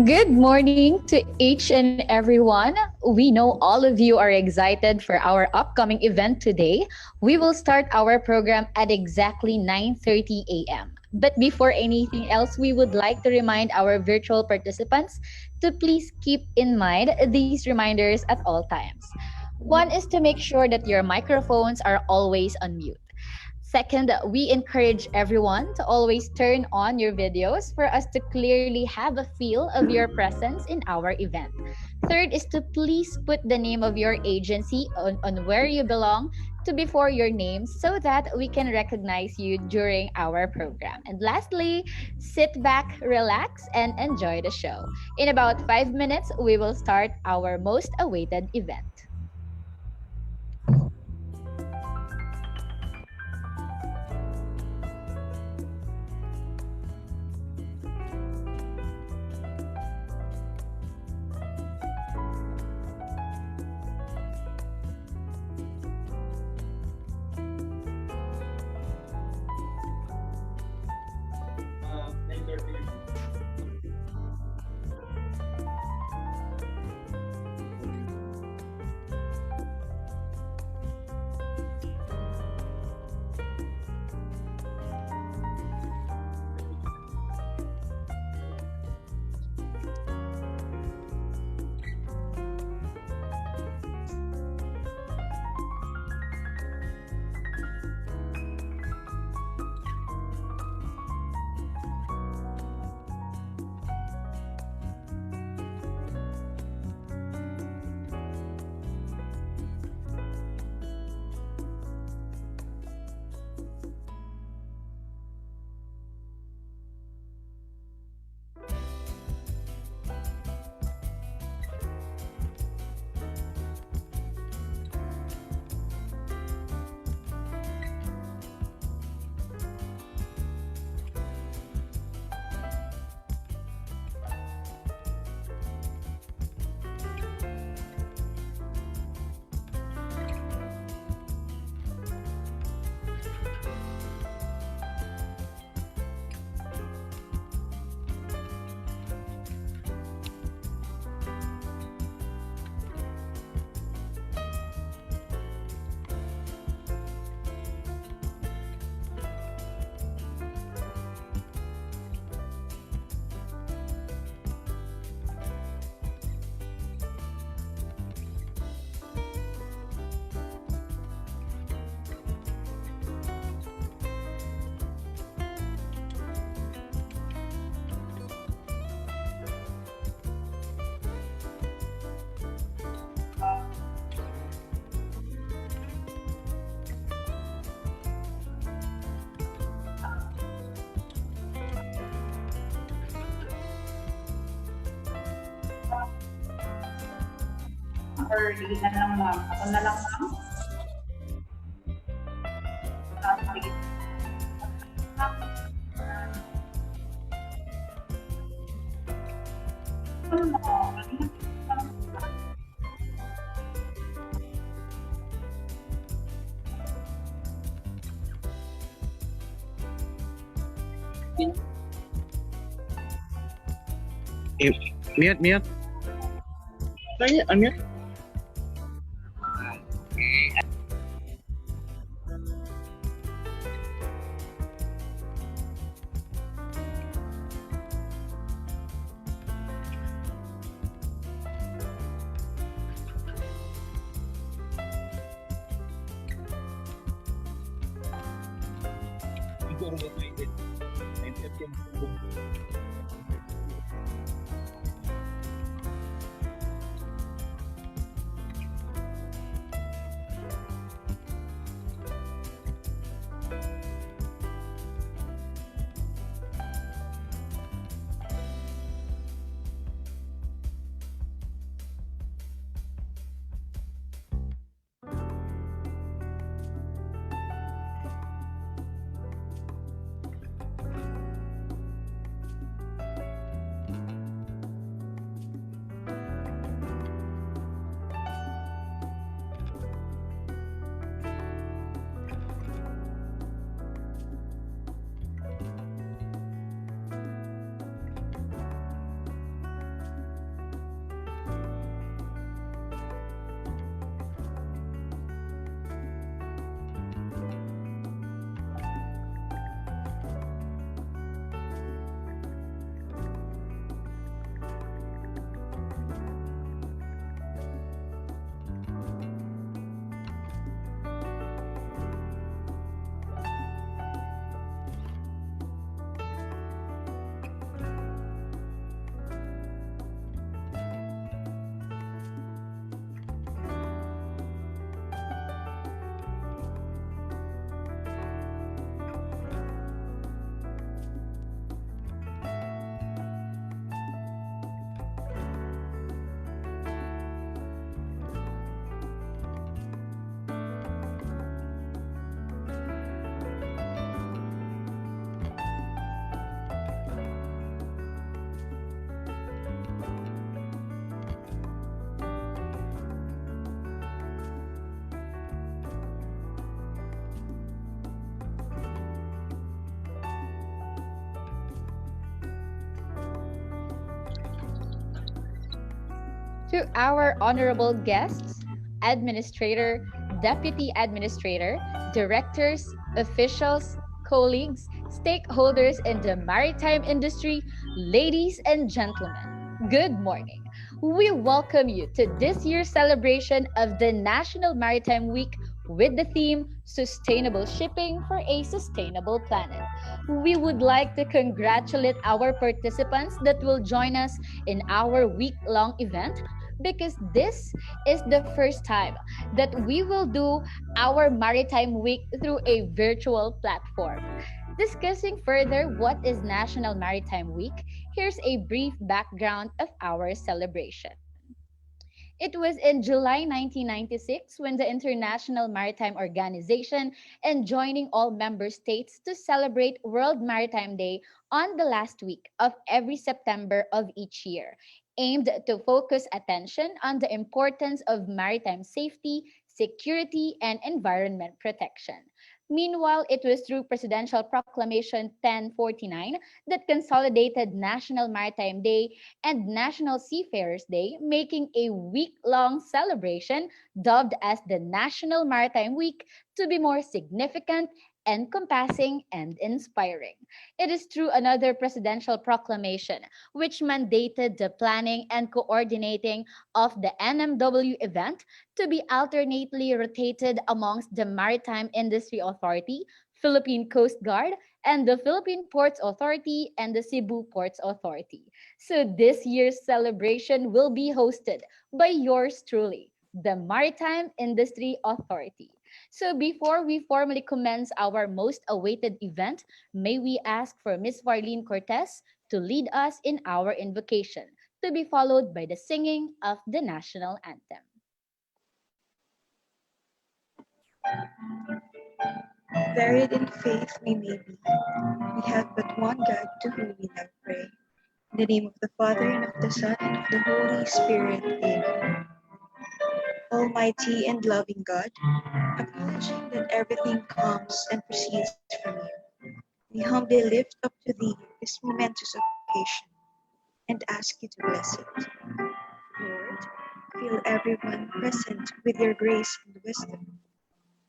Good morning to each and everyone. We know all of you are excited for our upcoming event today. We will start our program at exactly 9:30 a.m. But before anything else, we would like to remind our virtual participants to please keep in mind these reminders at all times. One is to make sure that your microphones are always on mute. Second, we encourage everyone to always turn on your videos for us to clearly have a feel of your presence in our event. Third is to please put the name of your agency on where you belong to before your name so that we can recognize you during our program. And lastly, sit back, relax, and enjoy the show. In about 5 minutes, we will start our most awaited event. Or hindi na lang ma'am. Ako na lang ma'am. Sige. Mute, mute. Sorry, unmute. to our honorable guests, administrator, deputy administrator, directors, officials, colleagues, stakeholders in the maritime industry, ladies and gentlemen. Good morning. We welcome you to this year's celebration of the National Maritime Week with the theme Sustainable Shipping for a Sustainable Planet. We would like to congratulate our participants that will join us in our week long event because this is the first time that we will do our Maritime Week through a virtual platform. Discussing further what is National Maritime Week, here's a brief background of our celebration. It was in July 1996 when the International Maritime Organization enjoining all member states to celebrate World Maritime Day on the last week of every September of each year, aimed to focus attention on the importance of maritime safety, security, and environment protection. Meanwhile, it was through Presidential Proclamation 1049 that consolidated National Maritime Day and National Seafarers Day, making a week long celebration dubbed as the National Maritime Week to be more significant, encompassing, and inspiring. It is through another presidential proclamation which mandated the planning and coordinating of the NMW event to be alternately rotated amongst the Maritime Industry Authority, Philippine Coast Guard, and the Philippine Ports Authority and the Cebu Ports Authority. So this year's celebration will be hosted by yours truly, the Maritime Industry Authority. So before we formally commence our most awaited event, may we ask for Miss Farlene Cortez to lead us in our invocation, to be followed by the singing of the national anthem. Varied in faith we may be, we have but one God to whom we now pray. In the name of the Father, and of the Son, and of the Holy Spirit. Amen. Almighty and loving God, acknowledging that everything comes and proceeds from you, we humbly lift up to thee this momentous occasion and ask you to bless it. Lord, fill everyone present with your grace and wisdom,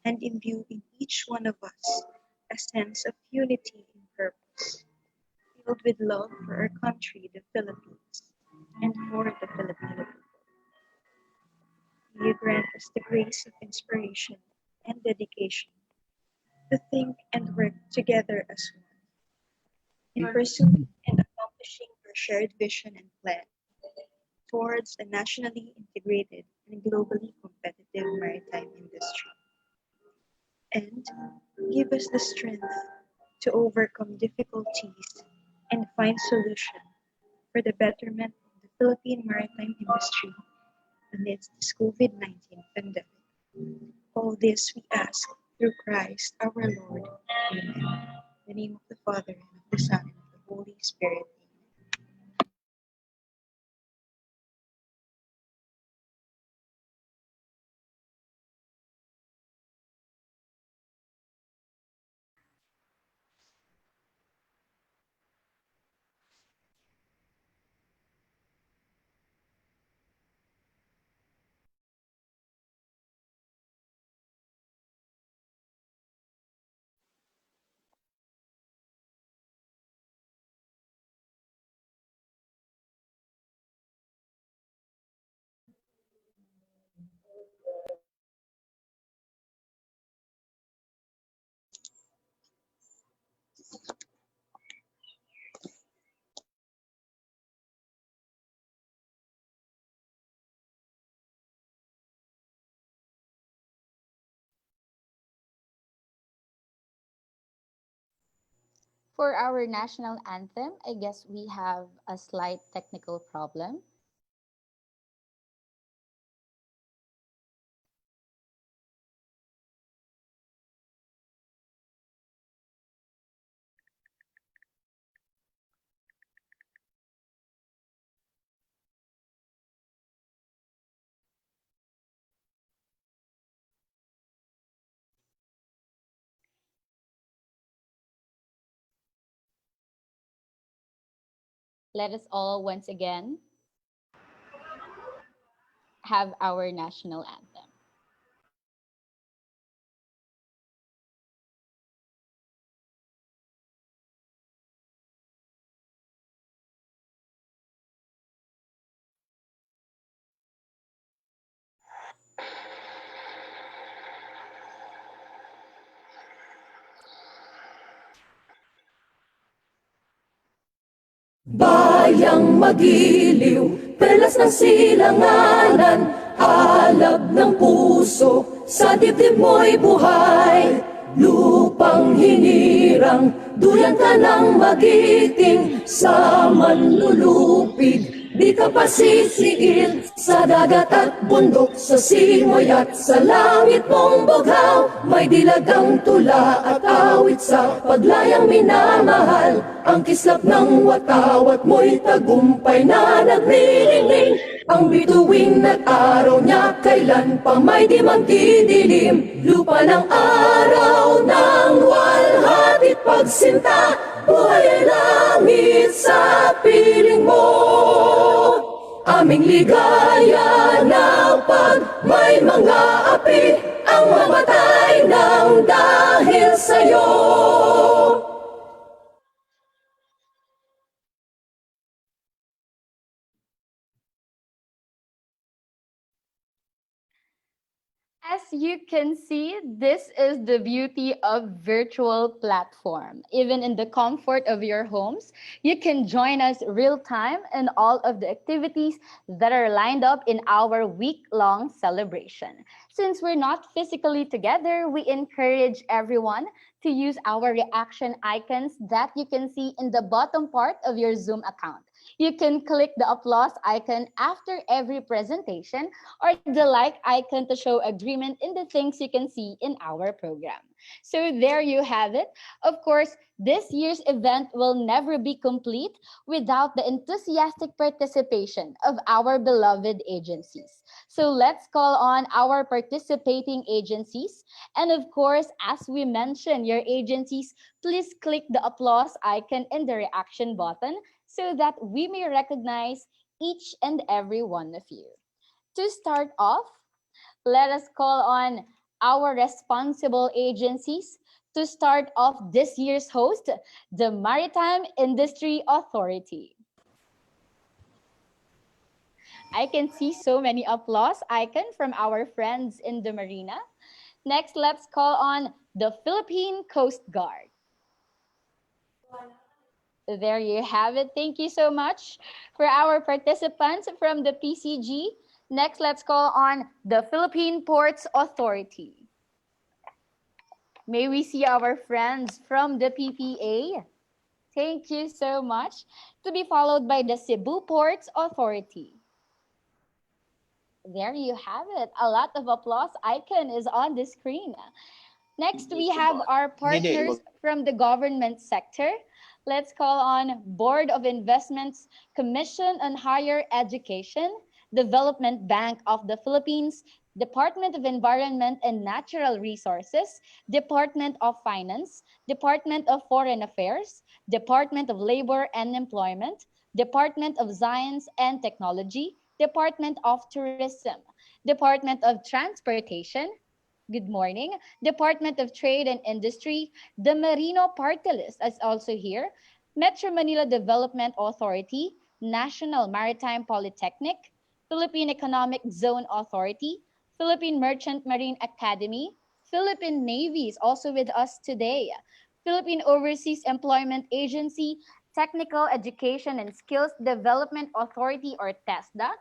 and imbue in each one of us a sense of unity and purpose, filled with love for our country, the Philippines, and for the Filipino people. May you grant us the grace of inspiration and dedication to think and work together as one in pursuing and accomplishing our shared vision and plan towards a nationally integrated and globally competitive maritime industry. And give us the strength to overcome difficulties and find solutions for the betterment of the Philippine maritime industry amidst this COVID-19 pandemic. All this we ask through Christ our Lord. Amen. In the name of the Father, and of the Son, and of the Holy Spirit. For our national anthem, I guess we have a slight technical problem. Let us all once again have our national anthem. Bayang magiliw, perlas ng silanganan, alab ng puso, sa dibdib mo'y buhay. Lupang hinirang, duyan ka ng magiting, sa manlulupig, di ka pasisiil, sa dagat at bundok, sa simoy at sa langit mong bughaw. May dilagang tula at awit sa paglayang minamahal, ang kislap ng watawat mo'y tagumpay na nagniningning. Ang bituin at araw niya kailan pa may di magdidilim. Lupa ng araw ng walhatit pagsinta, buhay ay langit sa piling mo. Aming ligaya na pag may mga api, ang mamatay ng dahil sa'yo. As you can see, this is the beauty of virtual platform. Even in the comfort of your homes, you can join us real time in all of the activities that are lined up in our week-long celebration. Since we're not physically together, we encourage everyone to use our reaction icons that you can see in the bottom part of your Zoom account. You can click the applause icon after every presentation or the like icon to show agreement in the things you can see in our program. So there you have it. Of course, this year's event will never be complete without the enthusiastic participation of our beloved agencies. So let's call on our participating agencies. And of course, as we mentioned, your agencies, please click the applause icon in the reaction button so that we may recognize each and every one of you. To start off, let us call on our responsible agencies to start off this year's host, the Maritime Industry Authority. I can see so many applause icons from our friends in the marina. Next, let's call on the Philippine Coast Guard. There you have it. Thank you so much for our participants from the PCG. Next, let's call on the Philippine Ports Authority. May we see our friends from the PPA? Thank you so much. To be followed by the Cebu Ports Authority. There you have it. A lot of applause icon is on the screen. Next, we have our partners from the government sector. Let's call on Board of Investments, Commission on Higher Education, Development Bank of the Philippines, Department of Environment and Natural Resources, Department of Finance, Department of Foreign Affairs, Department of Labor and Employment, Department of Science and Technology, Department of Tourism, Department of Transportation, good morning, Department of Trade and Industry, the Marino Party List is also here, Metro Manila Development Authority, National Maritime Polytechnic, Philippine Economic Zone Authority, Philippine Merchant Marine Academy, Philippine Navy is also with us today, Philippine Overseas Employment Agency, Technical Education and Skills Development Authority or TESDA.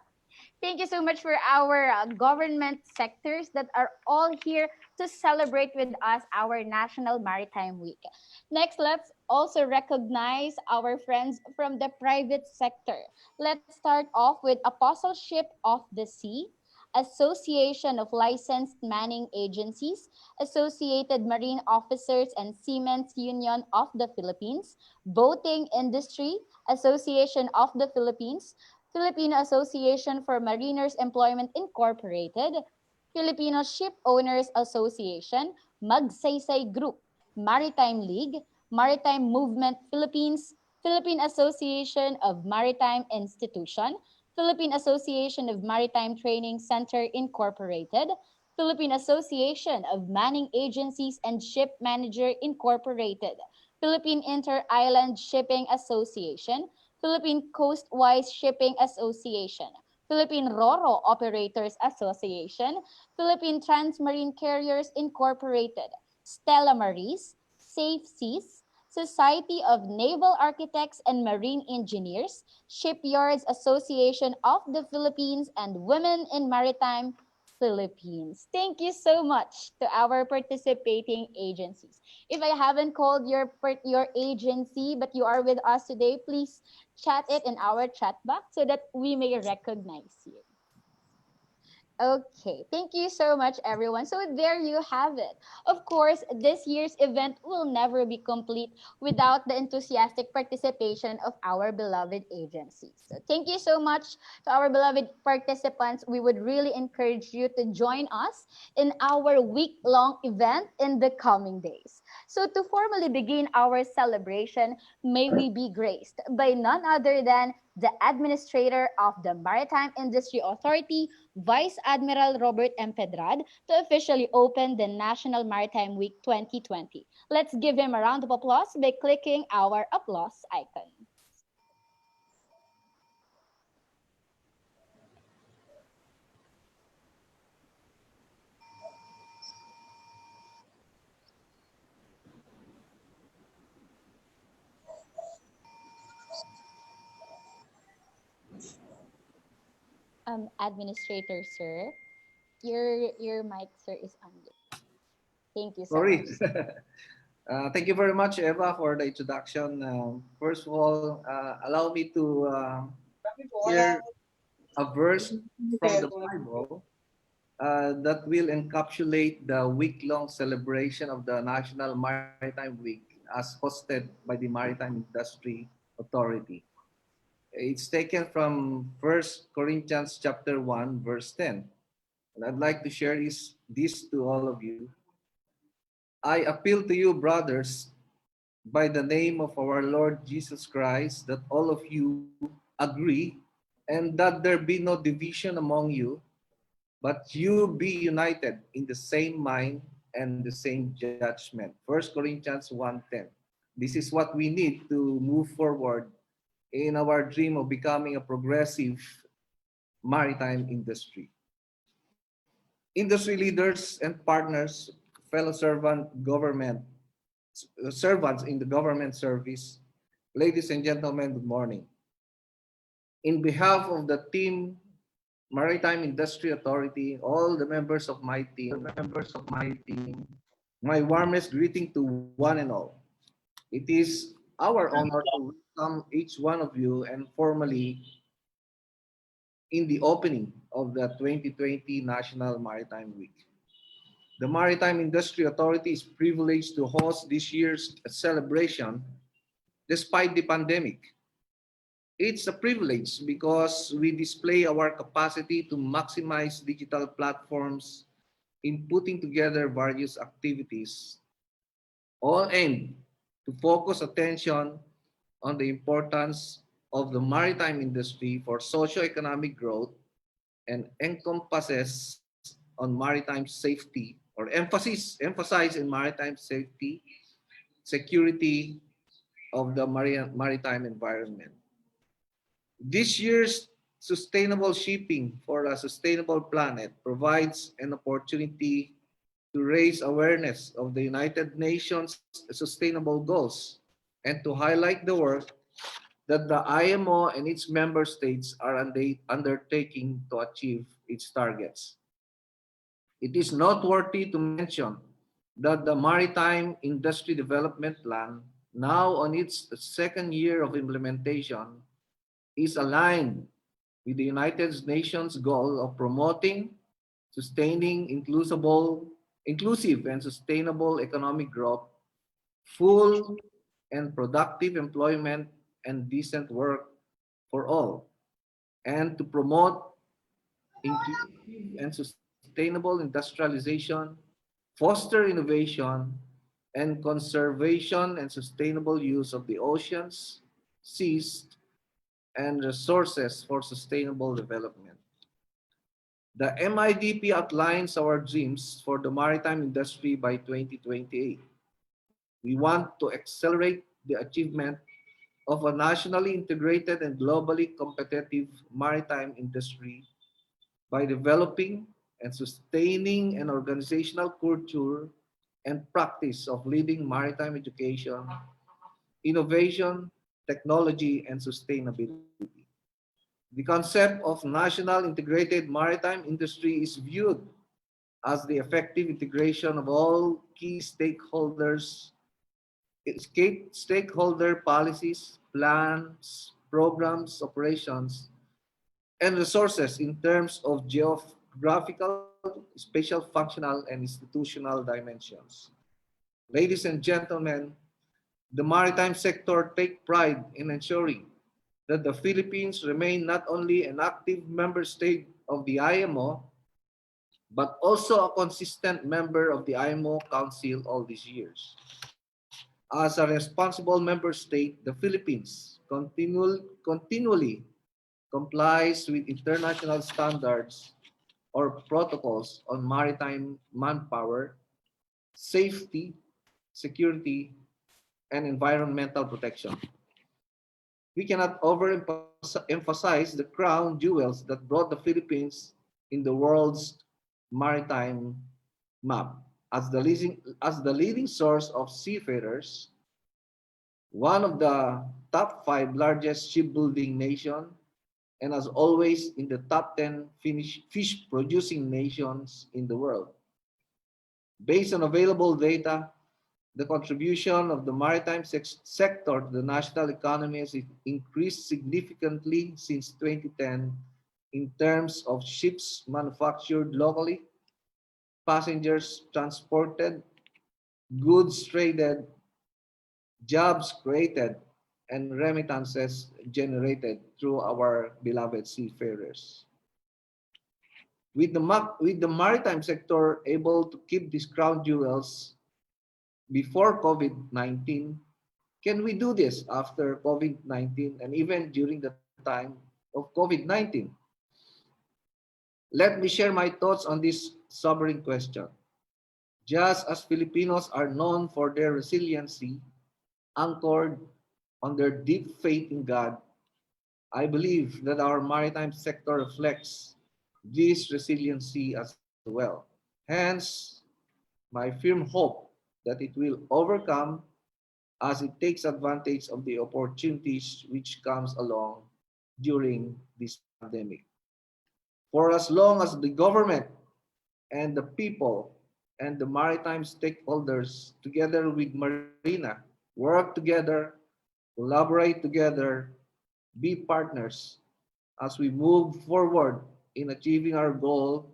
Thank you so much for our government sectors that are all here to celebrate with us our National Maritime Week. Next, let's also recognize our friends from the private sector. Let's start off with Apostleship of the Sea, Association of Licensed Manning Agencies, Associated Marine Officers and Seamen's Union of the Philippines, Boating Industry, Association of the Philippines, Filipino Association for Mariners Employment Incorporated, Filipino Ship Owners Association, Magsaysay Group, Maritime League, Maritime Movement Philippines, Philippine Association of Maritime Institution, Philippine Association of Maritime Training Center Incorporated, Philippine Association of Manning Agencies and Ship Manager Incorporated, Philippine Inter-Island Shipping Association, Philippine Coastwise Shipping Association, Philippine Roro Operators Association, Philippine Transmarine Carriers Incorporated, Stella Maris, Safe Seas, Society of Naval Architects and Marine Engineers, Shipyards Association of the Philippines, and Women in Maritime Philippines. Thank you so much to our participating agencies. If I haven't called your agency, but you are with us today, please chat it in our chat box so that we may recognize you. Okay, thank you so much, everyone. So there you have it. Of course, this year's event will never be complete without the enthusiastic participation of our beloved agencies. So thank you so much to our beloved participants. We would really encourage you to join us in our week-long event in the coming days. So to formally begin our celebration, may we be graced by none other than the Administrator of the Maritime Industry Authority, Vice Admiral Robert M. Pedrad, to officially open the National Maritime Week 2020. Let's give him a round of applause by clicking our applause icon. Administrator, sir, your mic, sir, is on. Thank you so Sorry. much. Thank you very much, Eva, for the introduction. First of all, allow me to hear a verse from the Bible that will encapsulate the week-long celebration of the National Maritime Week as hosted by the Maritime Industry Authority. It's taken from 1 Corinthians chapter 1, verse 10. And I'd like to share this to all of you. I appeal to you, brothers, by the name of our Lord Jesus Christ, that all of you agree and that there be no division among you, but you be united in the same mind and the same judgment. 1 Corinthians 1:10. This is what we need to move forward in our dream of becoming a progressive maritime industry. Industry leaders and partners, fellow servants in the government service, ladies and gentlemen, good morning. In behalf of the team Maritime Industry Authority, all the members of my team, my warmest greeting to one and all. It is our honor to welcome each one of you and formally in the opening of the 2020 National Maritime Week. The Maritime Industry Authority is privileged to host this year's celebration despite the pandemic. It's a privilege because we display our capacity to maximize digital platforms in putting together various activities, all aimed to focus attention on the importance of the maritime industry for socio-economic growth and encompasses on maritime safety or emphasize in maritime safety, security of the maritime environment. This year's Sustainable Shipping for a Sustainable Planet provides an opportunity to raise awareness of the United Nations Sustainable Goals and to highlight the work that the IMO and its member states are undertaking to achieve its targets. It is noteworthy to mention that the Maritime Industry Development Plan, now on its second year of implementation, is aligned with the United Nations goal of promoting, sustaining inclusive and sustainable economic growth, full and productive employment, and decent work for all, and to promote inclusive and sustainable industrialization, foster innovation, and conservation and sustainable use of the oceans, seas, and resources for sustainable development. The MIDP outlines our dreams for the maritime industry by 2028. We want to accelerate the achievement of a nationally integrated and globally competitive maritime industry by developing and sustaining an organizational culture and practice of leading maritime education, innovation, technology, and sustainability. The concept of national integrated maritime industry is viewed as the effective integration of all key stakeholder policies, plans, programs, operations, and resources in terms of geographical, spatial, functional, and institutional dimensions. Ladies and gentlemen, the maritime sector take pride in ensuring that the Philippines remain not only an active member state of the IMO, but also a consistent member of the IMO Council all these years. As a responsible member state, the Philippines continually complies with international standards or protocols on maritime manpower, safety, security, and environmental protection. We cannot overemphasize the crown jewels that brought the Philippines in the world's maritime map. As the leading source of seafarers, one of the top 5 largest shipbuilding nation, and as always in the top 10 fish producing nations in the world. Based on available data, the contribution of the maritime sector to the national economy has increased significantly since 2010 in terms of ships manufactured locally, passengers transported, goods traded, jobs created, and remittances generated through our beloved seafarers. With the maritime sector able to keep these crown jewels before COVID-19, can we do this after COVID-19 and even during the time of COVID-19? Let me share my thoughts on this sobering question. Just as Filipinos are known for their resiliency, anchored on their deep faith in God, I believe that our maritime sector reflects this resiliency as well. Hence, my firm hope that it will overcome as it takes advantage of the opportunities which comes along during this pandemic. For as long as the government and the people and the maritime stakeholders together with Marina work together, collaborate together, be partners as we move forward in achieving our goal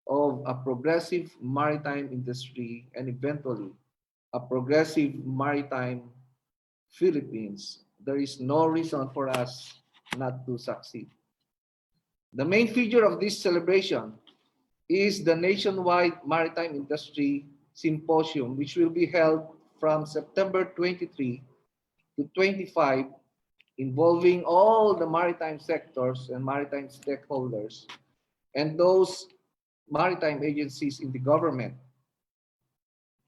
of a progressive maritime industry and eventually a progressive maritime Philippines, there is no reason for us not to succeed. The main feature of this celebration is the nationwide maritime industry symposium, which will be held from September 23 to 25, involving all the maritime sectors and maritime stakeholders and those maritime agencies in the government.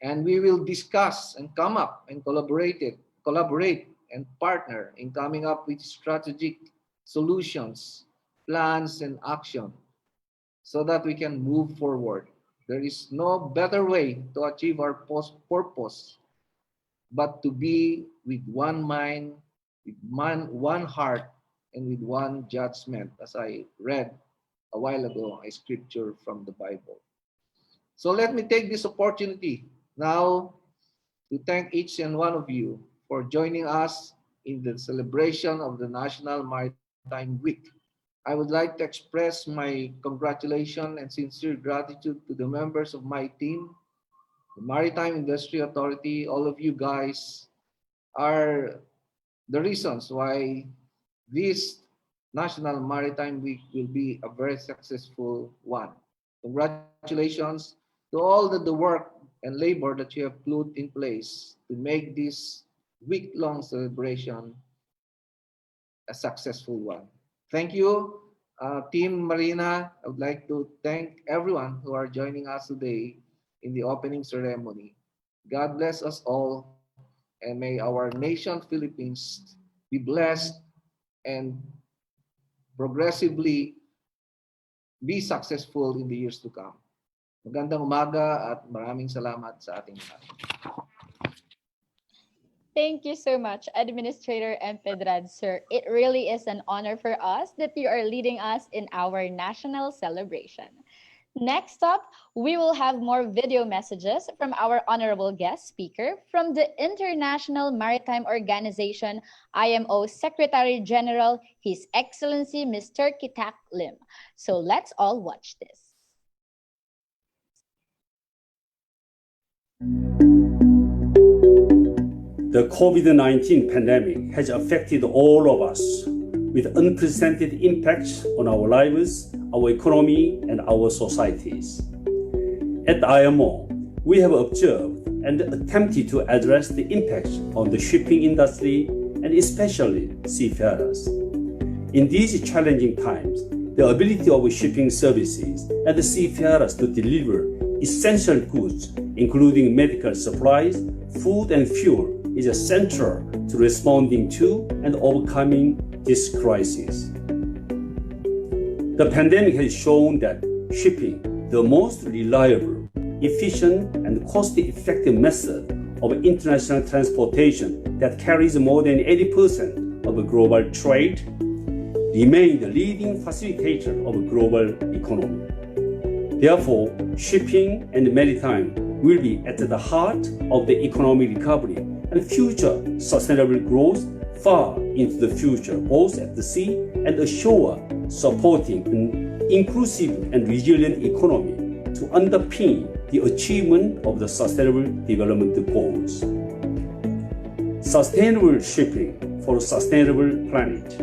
And we will discuss and come up and collaborate and partner in coming up with strategic solutions, plans, and action so that we can move forward. There is no better way to achieve our purpose but to be with one mind, with one heart, and with one judgment, as I read a while ago, a scripture from the Bible. So let me take this opportunity now to thank each and one of you for joining us in the celebration of the National Maritime Week. I would like to express my congratulations and sincere gratitude to the members of my team, the Maritime Industry Authority. All of you guys are the reasons why this National Maritime Week will be a very successful one. Congratulations to all the work and labor that you have put in place to make this week-long celebration a successful one. Thank you, Team Marina. I would like to thank everyone who are joining us today in the opening ceremony. God bless us all, and may our nation, Philippines, be blessed and progressively be successful in the years to come. Magandang umaga at maraming salamat sa ating lahat. Thank you so much, Administrator Empedrad, sir. It really is an honor for us that you are leading us in our national celebration. Next up, we will have more video messages from our honorable guest speaker from the International Maritime Organization, IMO Secretary General, His Excellency Mr. Kitak Lim. So let's all watch this. The COVID-19 pandemic has affected all of us with unprecedented impacts on our lives, our economy, and our societies. At IMO, we have observed and attempted to address the impacts on the shipping industry and especially seafarers. In these challenging times, the ability of shipping services and the seafarers to deliver essential goods, including medical supplies, food, and fuel, is central to responding to and overcoming this crisis. The pandemic has shown that shipping, the most reliable, efficient, and cost-effective method of international transportation that carries more than 80% of global trade, remains the leading facilitator of global economy. Therefore, shipping and maritime will be at the heart of the economic recovery and future sustainable growth far into the future, both at the sea and ashore, supporting an inclusive and resilient economy to underpin the achievement of the Sustainable Development Goals. Sustainable shipping for a sustainable planet.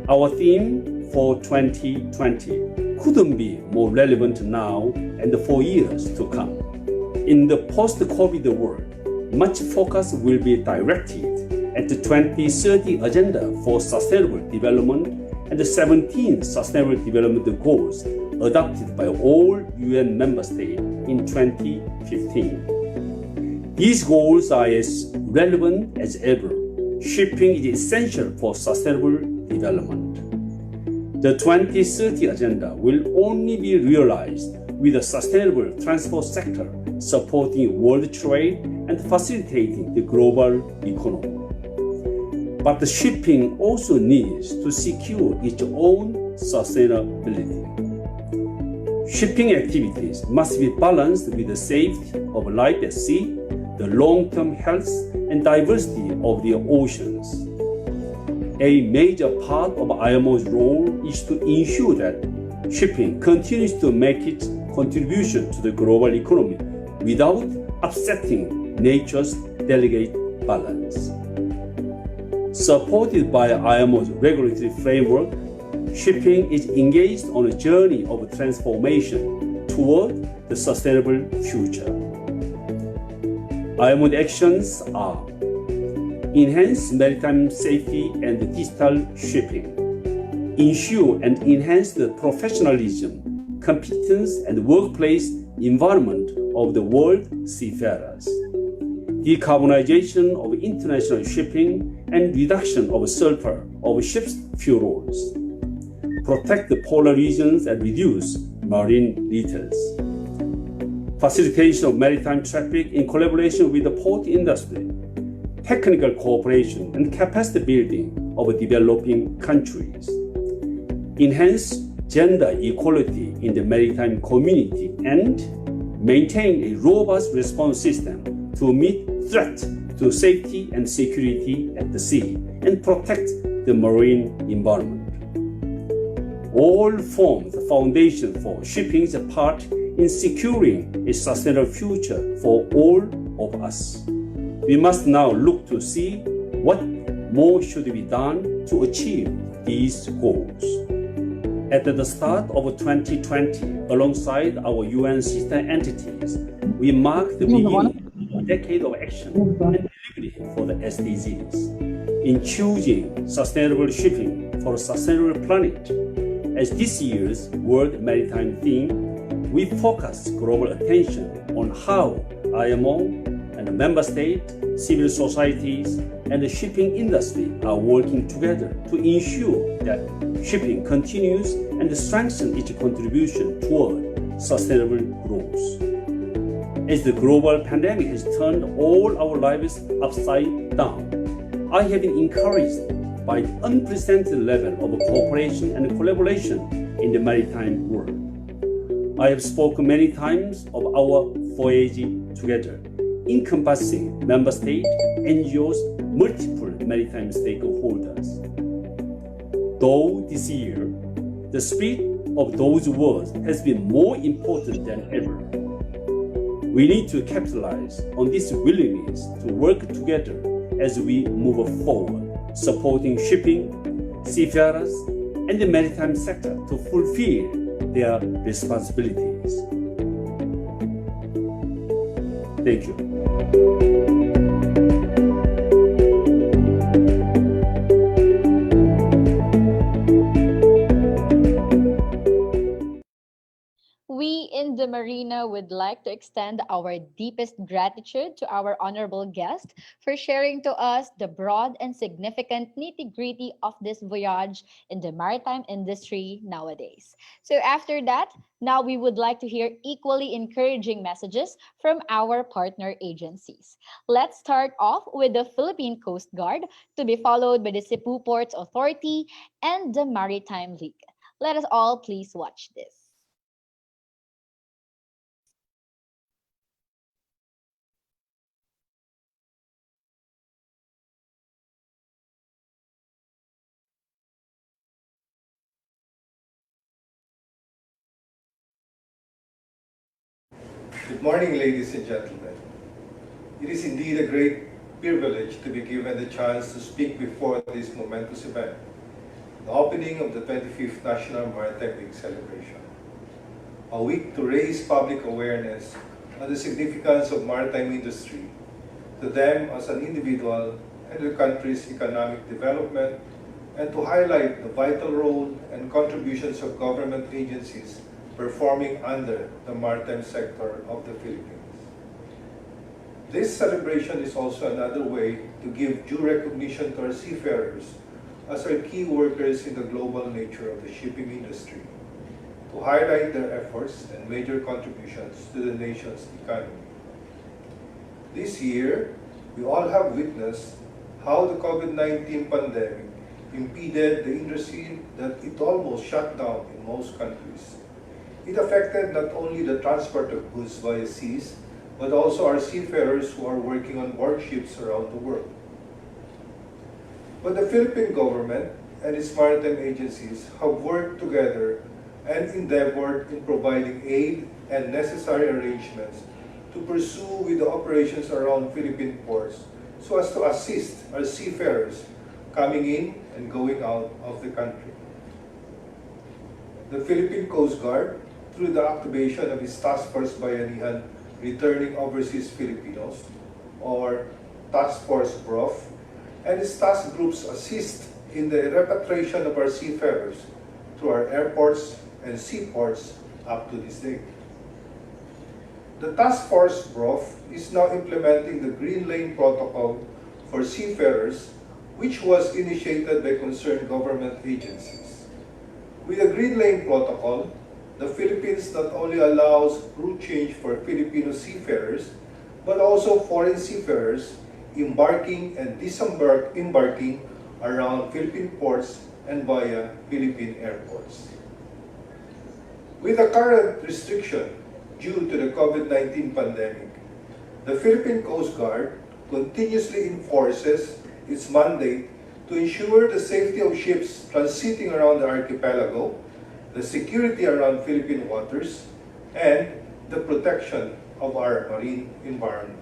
Our theme for 2020 couldn't be more relevant now and for years to come. In the post-COVID world, much focus will be directed at the 2030 Agenda for Sustainable Development and the 17 Sustainable Development Goals adopted by all UN member states in 2015. These goals are as relevant as ever. Shipping is essential for sustainable development. The 2030 Agenda will only be realized with a sustainable transport sector supporting world trade and facilitating the global economy. But the shipping also needs to secure its own sustainability. Shipping activities must be balanced with the safety of life at sea, the long-term health and diversity of the oceans. A major part of IMO's role is to ensure that shipping continues to make its contribution to the global economy without upsetting nature's delicate balance. Supported by IMO's regulatory framework, shipping is engaged on a journey of transformation toward the sustainable future. IMO actions are: enhance maritime safety and digital shipping, ensure and enhance the professionalism, competence, and workplace environment of the world seafarers, decarbonization of international shipping and reduction of sulfur of ships' fuels, protect the polar regions and reduce marine litters, facilitation of maritime traffic in collaboration with the port industry, technical cooperation and capacity building of developing countries, enhance gender equality in the maritime community, and maintain a robust response system to meet threats to safety and security at the sea and protect the marine environment. All form the foundation for shipping's part in securing a sustainable future for all of us. We must now look to see what more should be done to achieve these goals. At the start of 2020, alongside our UN sister entities, we marked the beginning of a decade of action and delivery for the SDGs. in choosing sustainable shipping for a sustainable planet. As this year's World Maritime theme, we focus global attention on how IMO and the member states, civil societies, and the shipping industry are working together to ensure that shipping continues and strengthen its contribution toward sustainable growth. As the global pandemic has turned all our lives upside down, I have been encouraged by the unprecedented level of cooperation and collaboration in the maritime world. I have spoken many times of our voyage together, encompassing member states, NGOs, multiple maritime stakeholders. Though this year, the spirit of those words has been more important than ever. We need to capitalize on this willingness to work together as we move forward, supporting shipping, seafarers, and the maritime sector to fulfill their responsibilities. Thank you. We in the Marina would like to extend our deepest gratitude to our honorable guest for sharing to us the broad and significant nitty-gritty of this voyage in the maritime industry nowadays. So after that, now we would like to hear equally encouraging messages from our partner agencies. Let's start off with the Philippine Coast Guard, to be followed by the Cebu Ports Authority and the Maritime League. Let us all please watch this. Good morning, ladies and gentlemen. It is indeed a great privilege to be given the chance to speak before this momentous event, the opening of the 25th National Maritime League celebration. A week to raise public awareness on the significance of maritime industry to them as an individual and the country's economic development, and to highlight the vital role and contributions of government agencies performing under the maritime sector of the Philippines. This celebration is also another way to give due recognition to our seafarers as our key workers in the global nature of the shipping industry, to highlight their efforts and major contributions to the nation's economy. This year, we all have witnessed how the COVID-19 pandemic impeded the industry that it almost shut down in most countries. It affected not only the transport of goods via seas, but also our seafarers who are working on board ships around the world. But the Philippine government and its maritime agencies have worked together and endeavored in providing aid and necessary arrangements to pursue with the operations around Philippine ports so as to assist our seafarers coming in and going out of the country. The Philippine Coast Guard, through the activation of its Task Force Bayanihan Returning Overseas Filipinos, or Task Force BROF, and its task groups assist in the repatriation of our seafarers to our airports and seaports up to this day. The Task Force BROF is now implementing the Green Lane Protocol for seafarers, which was initiated by concerned government agencies. With the Green Lane Protocol, the Philippines not only allows crew change for Filipino seafarers, but also foreign seafarers embarking and disembarking around Philippine ports and via Philippine airports. With the current restriction due to the COVID-19 pandemic, the Philippine Coast Guard continuously enforces its mandate to ensure the safety of ships transiting around the archipelago, the security around Philippine waters, and the protection of our marine environment.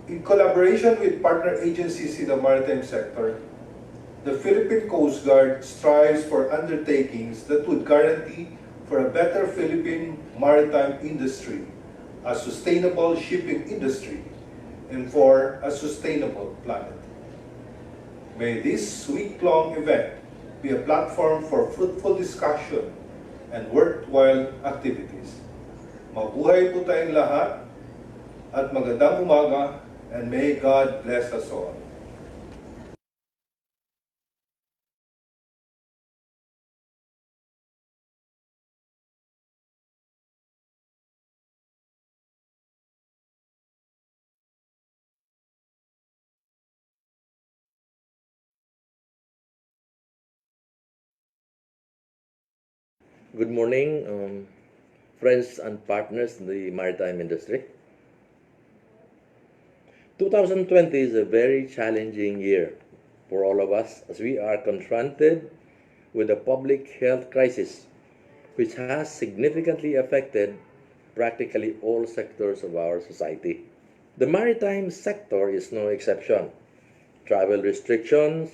In collaboration with partner agencies in the maritime sector, the Philippine Coast Guard strives for undertakings that would guarantee for a better Philippine maritime industry, a sustainable shipping industry, and for a sustainable planet. May this week-long event be a platform for fruitful discussion and worthwhile activities. Mabuhay po tayong lahat at magandang umaga, and may God bless us all. Good morning, friends and partners in the maritime industry. 2020 is a very challenging year for all of us as we are confronted with a public health crisis which has significantly affected practically all sectors of our society. The maritime sector is no exception. Travel restrictions,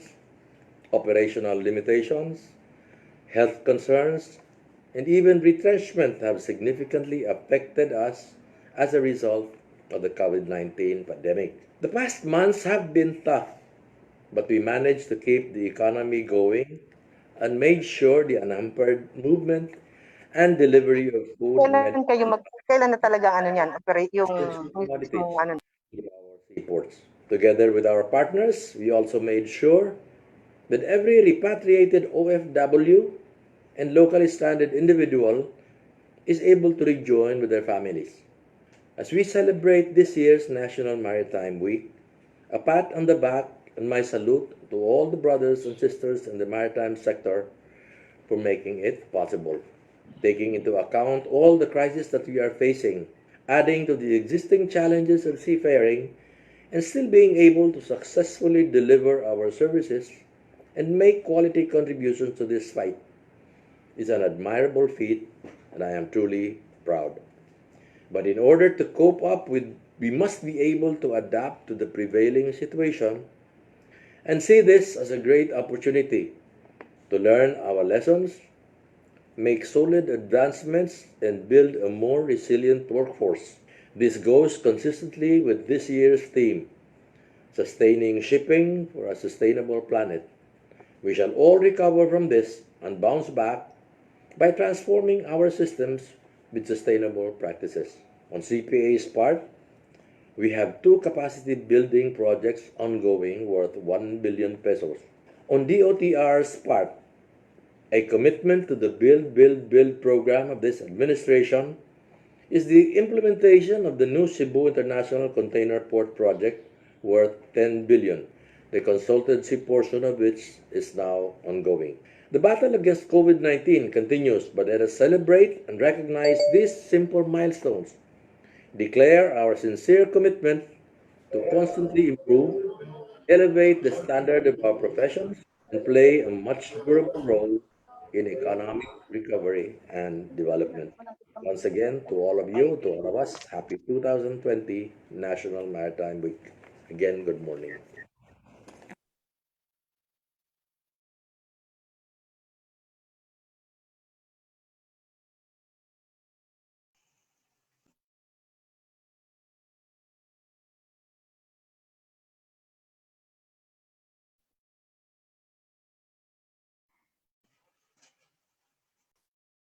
operational limitations, health concerns, and even retrenchment have significantly affected us as a result of the COVID-19 pandemic. The past months have been tough, but we managed to keep the economy going and made sure the unhampered movement and delivery of food and Kailan na talaga ano niyan, operate yung commodities mismong ano? in our seaports. Together with our partners, we also made sure that every repatriated OFW and locally stranded individual is able to rejoin with their families. As we celebrate this year's National Maritime Week, a pat on the back and my salute to all the brothers and sisters in the maritime sector for making it possible. Taking into account all the crises that we are facing, adding to the existing challenges of seafaring, and still being able to successfully deliver our services and make quality contributions to this fight is an admirable feat, and I am truly proud. But in order to cope up with, we must be able to adapt to the prevailing situation and see this as a great opportunity to learn our lessons, make solid advancements, and build a more resilient workforce. This goes consistently with this year's theme, Sustaining Shipping for a Sustainable Planet. We shall all recover from this and bounce back by transforming our systems with sustainable practices. On CPA's part, we have 2 capacity building projects ongoing worth 1 billion pesos. On DOTR's part, a commitment to the Build program of this administration is the implementation of the new Cebu International Container Port project worth 10 billion, the consultancy portion of which is now ongoing. The battle against COVID-19 continues, but let us celebrate and recognize these simple milestones, declare our sincere commitment to constantly improve, elevate the standard of our professions, and play a much durable role in economic recovery and development. Once again, to all of you, to all of us, happy 2020 National Maritime Week. Again, good morning.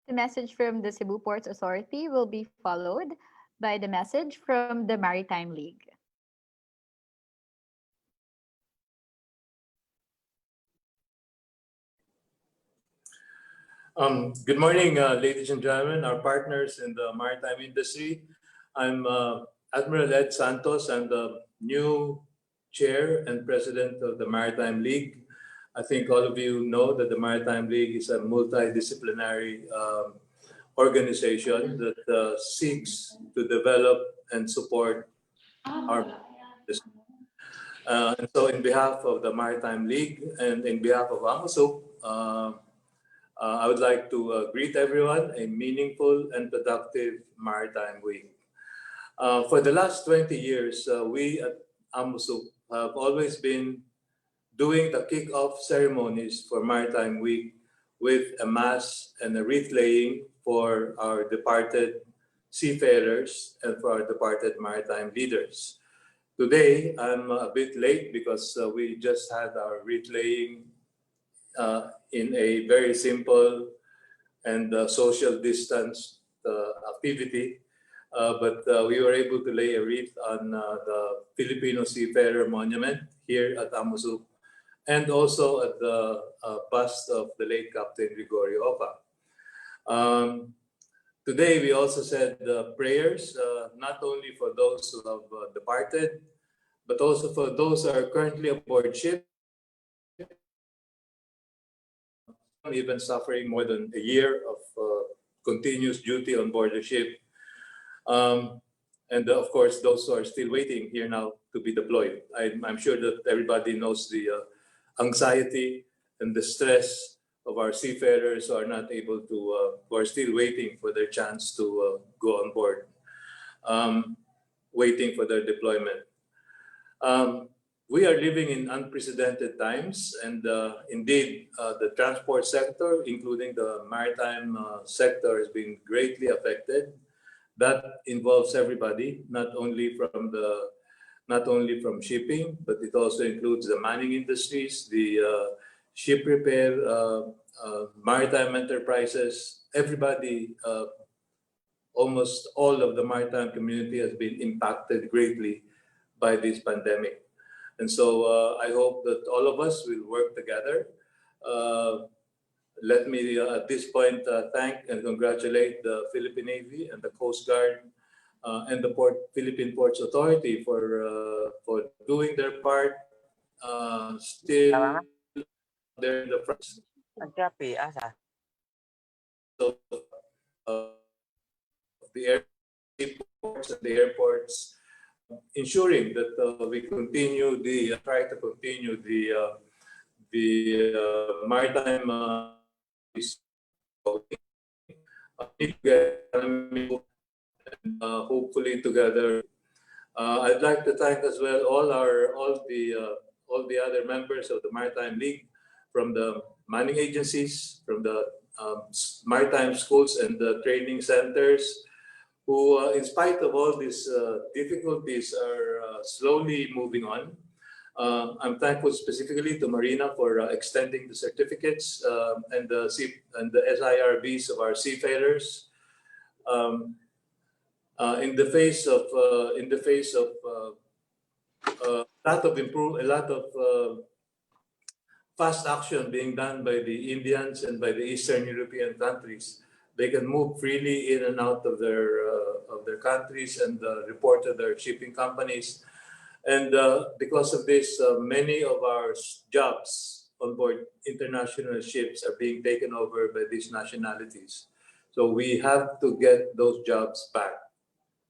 The message from the Cebu Ports Authority will be followed by the message from the Maritime League. Good morning, ladies and gentlemen, our partners in the maritime industry. I'm Admiral Ed Santos. I'm the new chair and president of the Maritime League. I think all of you know that the Maritime League is a multidisciplinary organization that seeks to develop and support our industry. And so in behalf of the Maritime League and in behalf of AMOSOP, I would like to greet everyone a meaningful and productive Maritime Week. For the last 20 years, we at AMOSOP have always been doing the kick-off ceremonies for Maritime Week with a mass and a wreath laying for our departed seafarers and for our departed maritime leaders. Today, I'm a bit late because we just had our wreath laying in a very simple and social distance activity. But we were able to lay a wreath on the Filipino Seafarer Monument here at Amusuk, and also at the bust of the late Captain Gregorio Opa. Today, we also said prayers, not only for those who have departed, but also for those who are currently aboard ship, even suffering more than a year of continuous duty on board the ship. And of course, those who are still waiting here now to be deployed. I'm sure that everybody knows the anxiety and the stress of our seafarers who are not able to, who are still waiting for their chance to go on board, waiting for their deployment. We are living in unprecedented times, and indeed, the transport sector, including the maritime sector, has been greatly affected. That involves everybody, not only from shipping, but it also includes the manning industries, the ship repair, maritime enterprises. Everybody, almost all of the maritime community has been impacted greatly by this pandemic. And so I hope that all of us will work together. Let me, at this point, thank and congratulate the Philippine Navy and the Coast Guard and the Philippine Ports Authority for doing their part. Still, they're in the front. So, the airports and the airports, ensuring that we continue try to continue the maritime hopefully together. I'd like to thank as well all the other members of the Maritime League, from the manning agencies, from the maritime schools and the training centers, who, in spite of all these difficulties, are slowly moving on. I'm thankful specifically to Marina for extending the certificates and the SIRBs of our seafarers. In the face of a lot of fast action being done by the Indians and by the Eastern European countries, they can move freely in and out of their countries and report to their shipping companies. And because of this, many of our jobs on board international ships are being taken over by these nationalities. So we have to get those jobs back,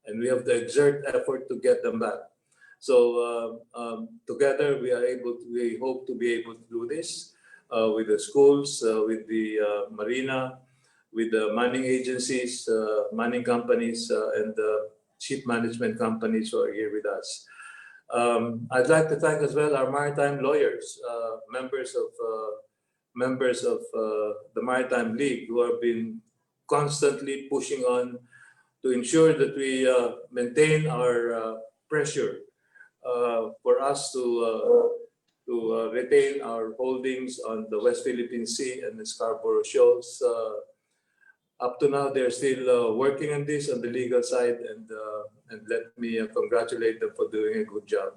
and we have to exert effort to get them back. So together we hope to be able to do this with the schools, with the marina, with the manning agencies, manning companies, and ship management companies who are here with us. I'd like to thank as well our maritime lawyers, members of the Maritime League, who have been constantly pushing on to ensure that we maintain our pressure for us to retain our holdings on the West Philippine Sea and the Scarborough Shoals. Up to now, they're still working on this on the legal side, and let me congratulate them for doing a good job.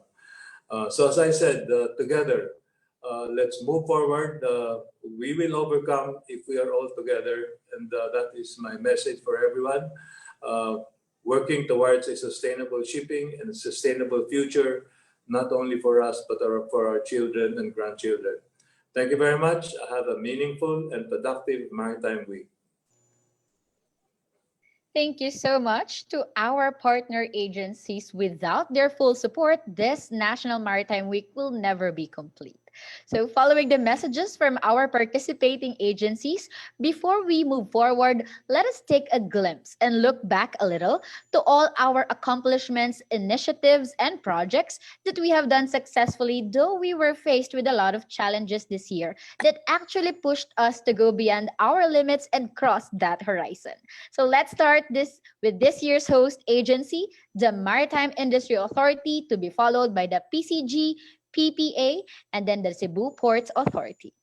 So as I said, together, let's move forward. We will overcome if we are all together, and that is my message for everyone. Working towards a sustainable shipping and a sustainable future, not only for us, but for our children and grandchildren. Thank you very much. Have a meaningful and productive Maritime Week. Thank you so much to our partner agencies. Without their full support, this National Maritime Week will never be complete. So, following the messages from our participating agencies, before we move forward, let us take a glimpse and look back a little to all our accomplishments, initiatives, and projects that we have done successfully, though we were faced with a lot of challenges this year that actually pushed us to go beyond our limits and cross that horizon. So let's start this with this year's host agency, the Maritime Industry Authority, to be followed by the PCG, PPA, and then the Cebu Ports Authority.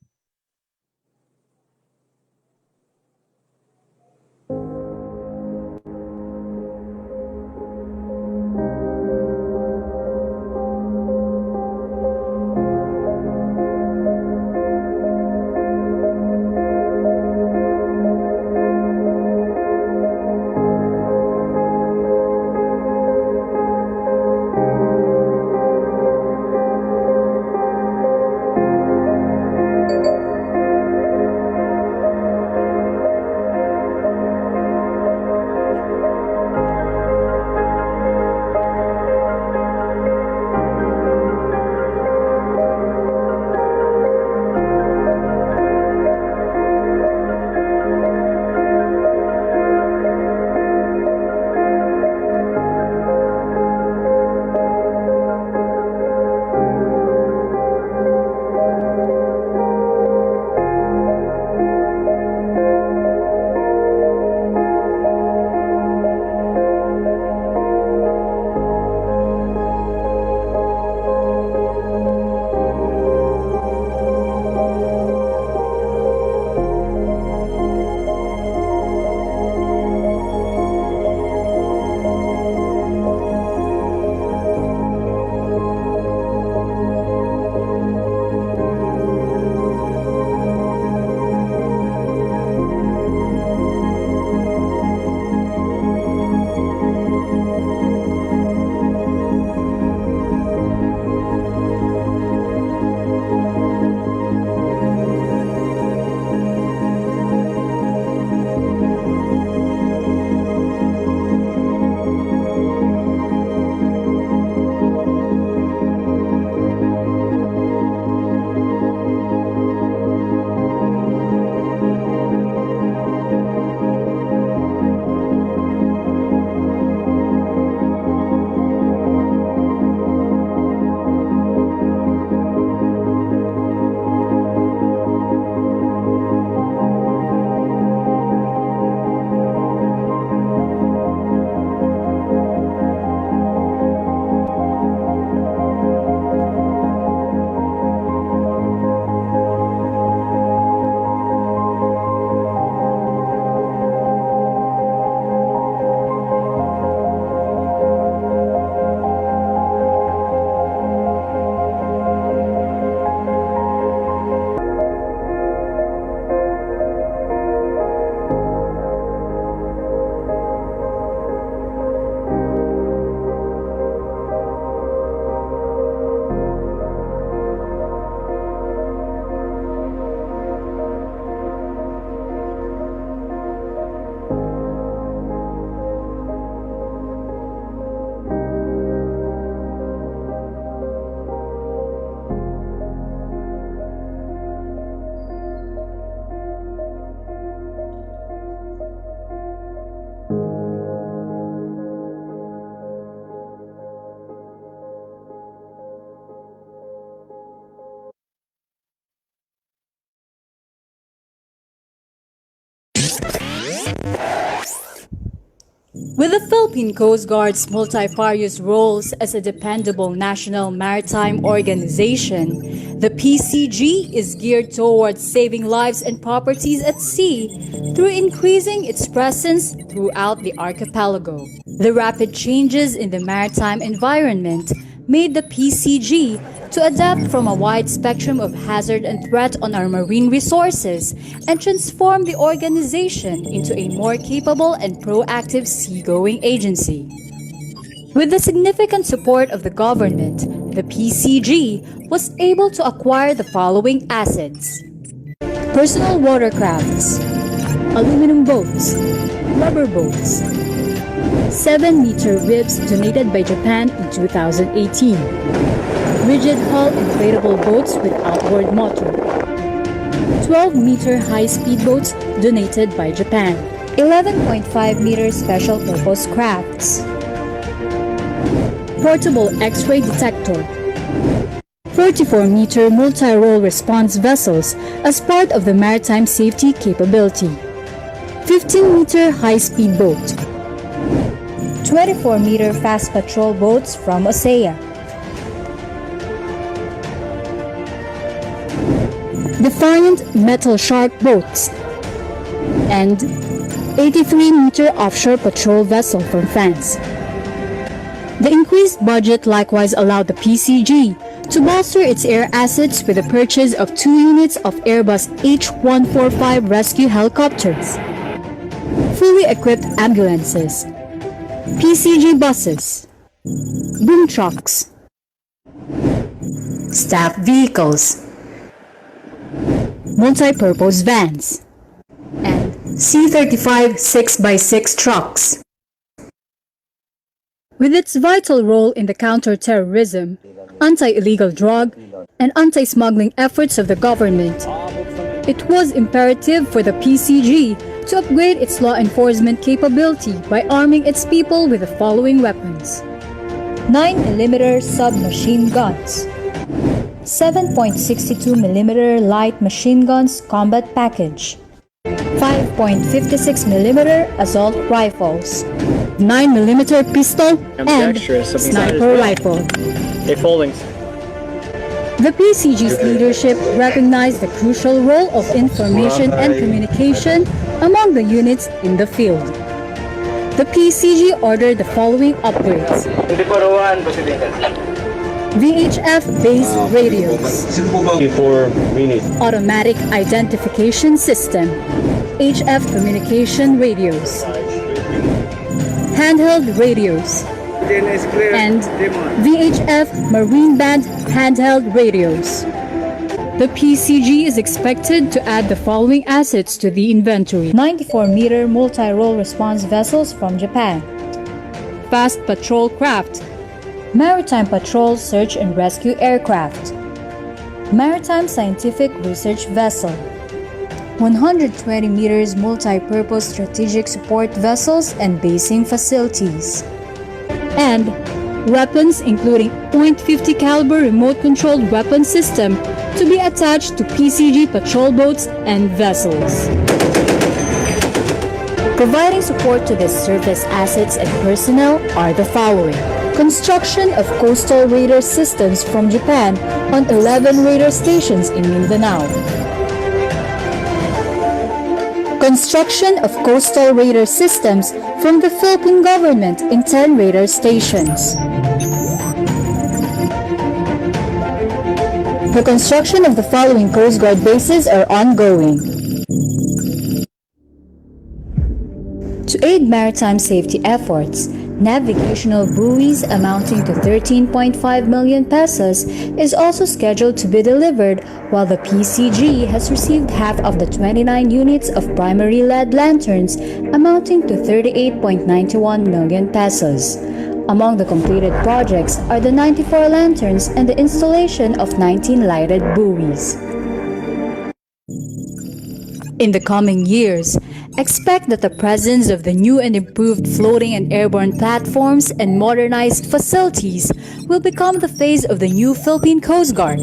With the Philippine Coast Guard's multifarious roles as a dependable national maritime organization, the PCG is geared towards saving lives and properties at sea through increasing its presence throughout the archipelago. The rapid changes in the maritime environment made the PCG to adapt from a wide spectrum of hazard and threat on our marine resources and transform the organization into a more capable and proactive seagoing agency. With the significant support of the government, the PCG was able to acquire the following assets: personal watercrafts, aluminum boats, rubber boats, 7-meter ribs donated by Japan in 2018. Rigid hull inflatable boats with outboard motor. 12-meter high-speed boats donated by Japan. 11.5-meter special purpose crafts. Portable X-ray detector. 34-meter multi-role response vessels as part of the maritime safety capability. 15-meter high-speed boat. 24-meter fast patrol boats from OSEA. Defiant metal shark boats. And 83-meter offshore patrol vessel from France. The increased budget likewise allowed the PCG to bolster its air assets with the purchase of 2 units of Airbus H145 rescue helicopters, fully equipped ambulances, PCG buses, boom trucks, staff vehicles, multi-purpose vans, and C-35 6x6 trucks. With its vital role in the counter-terrorism, anti-illegal drug, and anti-smuggling efforts of the government, it was imperative for the PCG to upgrade its law enforcement capability by arming its people with the following weapons: 9mm submachine guns, 7.62mm light machine guns combat package, 5.56mm assault rifles, 9mm pistol, and sniper rifle. The PCG's leadership recognized the crucial role of information and communication among the units in the field. The PCG ordered the following upgrades: VHF-based radios, automatic identification system, HF communication radios, handheld radios, and VHF marine band handheld radios. The PCG is expected to add the following assets to the inventory: 94-meter multi-role response vessels from Japan, fast patrol craft, maritime patrol search and rescue aircraft, maritime scientific research vessel, 120 meters multi-purpose strategic support vessels and basing facilities, and weapons including .50 caliber remote-controlled weapon system to be attached to PCG patrol boats and vessels. Providing support to these surface assets and personnel are the following: construction of coastal radar systems from Japan on 11 radar stations in Mindanao, construction of coastal radar systems from the Philippine government in 10 radar stations. The construction of the following Coast Guard bases are ongoing. To aid maritime safety efforts, navigational buoys amounting to 13.5 million pesos is also scheduled to be delivered, while the PCG has received half of the 29 units of primary LED lanterns amounting to 38.91 million pesos. Among the completed projects are the 94 lanterns and the installation of 19 lighted buoys. In the coming years, expect that the presence of the new and improved floating and airborne platforms and modernized facilities will become the face of the new Philippine Coast Guard: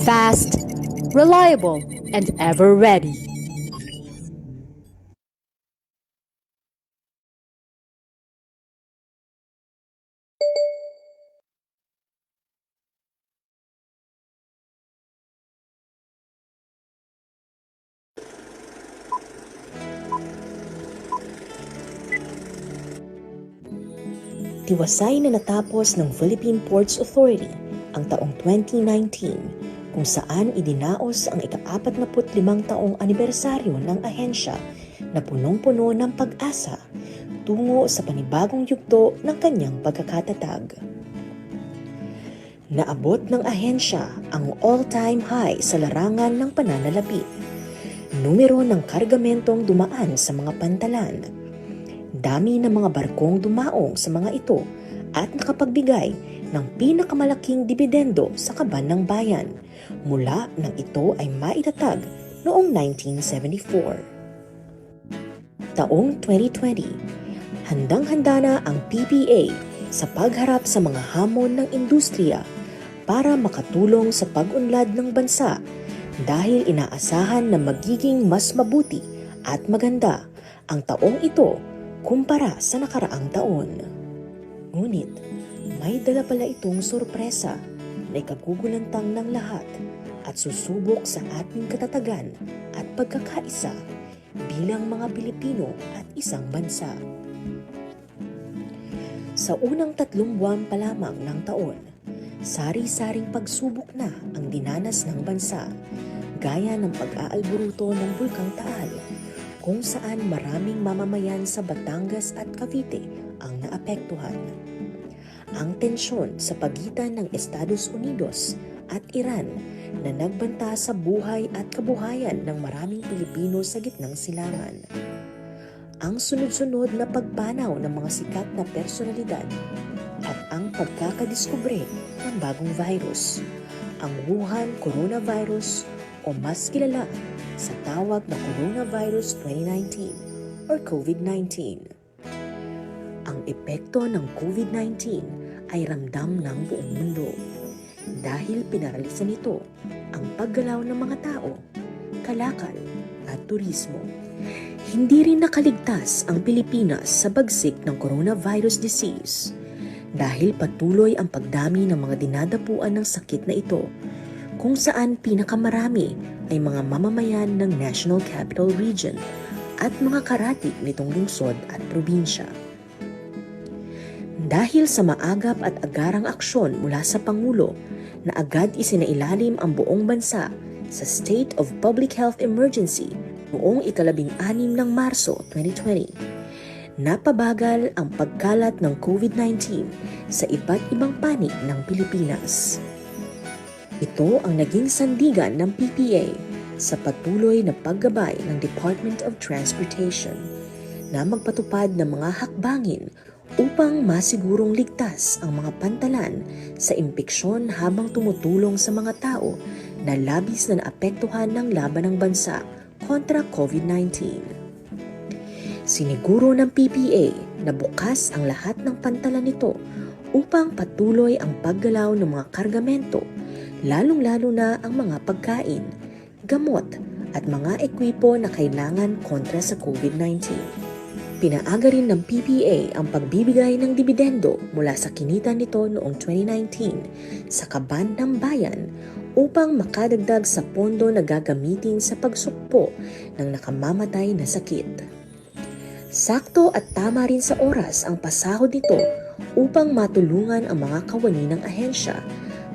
fast, reliable, and ever ready. Tiwasay na natapos ng Philippine Ports Authority ang taong 2019 kung saan idinaos ang ika-45 taong anibersaryo ng ahensya na punong-puno ng pag-asa tungo sa panibagong yugto ng kanyang pagkakatatag. Naabot ng ahensya ang all-time high sa larangan ng pananalapi, numero ng kargamentong dumaan sa mga pantalan, Dami ng mga barkong dumaong sa mga ito at nakapagbigay ng pinakamalaking dibidendo sa kaban ng bayan mula nang ito ay maitatag noong 1974. Taong 2020, handang-handa na ang PPA sa pagharap sa mga hamon ng industriya para makatulong sa pag-unlad ng bansa dahil inaasahan na magiging mas mabuti at maganda ang taong ito kumpara sa nakaraang taon. Ngunit, may dala pala itong sorpresa na ikagugulantang ng lahat at susubok sa ating katatagan at pagkakaisa bilang mga Pilipino at isang bansa. Sa unang 3 buwan pa lamang ng taon, sari-saring pagsubok na ang dinanas ng bansa, gaya ng pag-aalburuto ng Bulkang Taal, kung saan maraming mamamayan sa Batangas at Cavite ang naapektuhan. Ang tensyon sa pagitan ng Estados Unidos at Iran na nagbanta sa buhay at kabuhayan ng maraming Pilipino sa gitnang silangan. Ang sunod-sunod na pagpanaw ng mga sikat na personalidad at ang pagkakadiskubre ng bagong virus, ang Wuhan coronavirus o mas kilala sa tawag na Coronavirus 2019 or COVID-19. Ang epekto ng COVID-19 ay ramdam ng buong mundo dahil pinaralisa nito ang paggalaw ng mga tao, kalakal at turismo. Hindi rin nakaligtas ang Pilipinas sa bagsik ng coronavirus disease dahil patuloy ang pagdami ng mga dinadapuan ng sakit na ito, kung saan pinakamarami ay mga mamamayan ng National Capital Region at mga karatig nitong lungsod at probinsya. Dahil sa maagap at agarang aksyon mula sa Pangulo na agad isinailalim ang buong bansa sa State of Public Health Emergency noong 16 ng Marso 2020, napabagal ang pagkalat ng COVID-19 sa iba't ibang panig ng Pilipinas. Ito ang naging sandigan ng PPA sa patuloy na paggabay ng Department of Transportation na magpatupad ng mga hakbangin upang masigurong ligtas ang mga pantalan sa impeksyon habang tumutulong sa mga tao na labis na naapektuhan ng laban ng bansa kontra COVID-19. Siniguro ng PPA na bukas ang lahat ng pantalan nito upang patuloy ang paggalaw ng mga kargamento, lalong-lalo na ang mga pagkain, gamot at mga ekwipo na kailangan kontra sa COVID-19. Pinaaga rin ng PPA ang pagbibigay ng dibidendo mula sa kinita nito noong 2019 sa kaban ng bayan upang makadagdag sa pondo na gagamitin sa pagsukpo ng nakamamatay na sakit. Sakto at tama rin sa oras ang pasahod nito upang matulungan ang mga kawani ng ahensya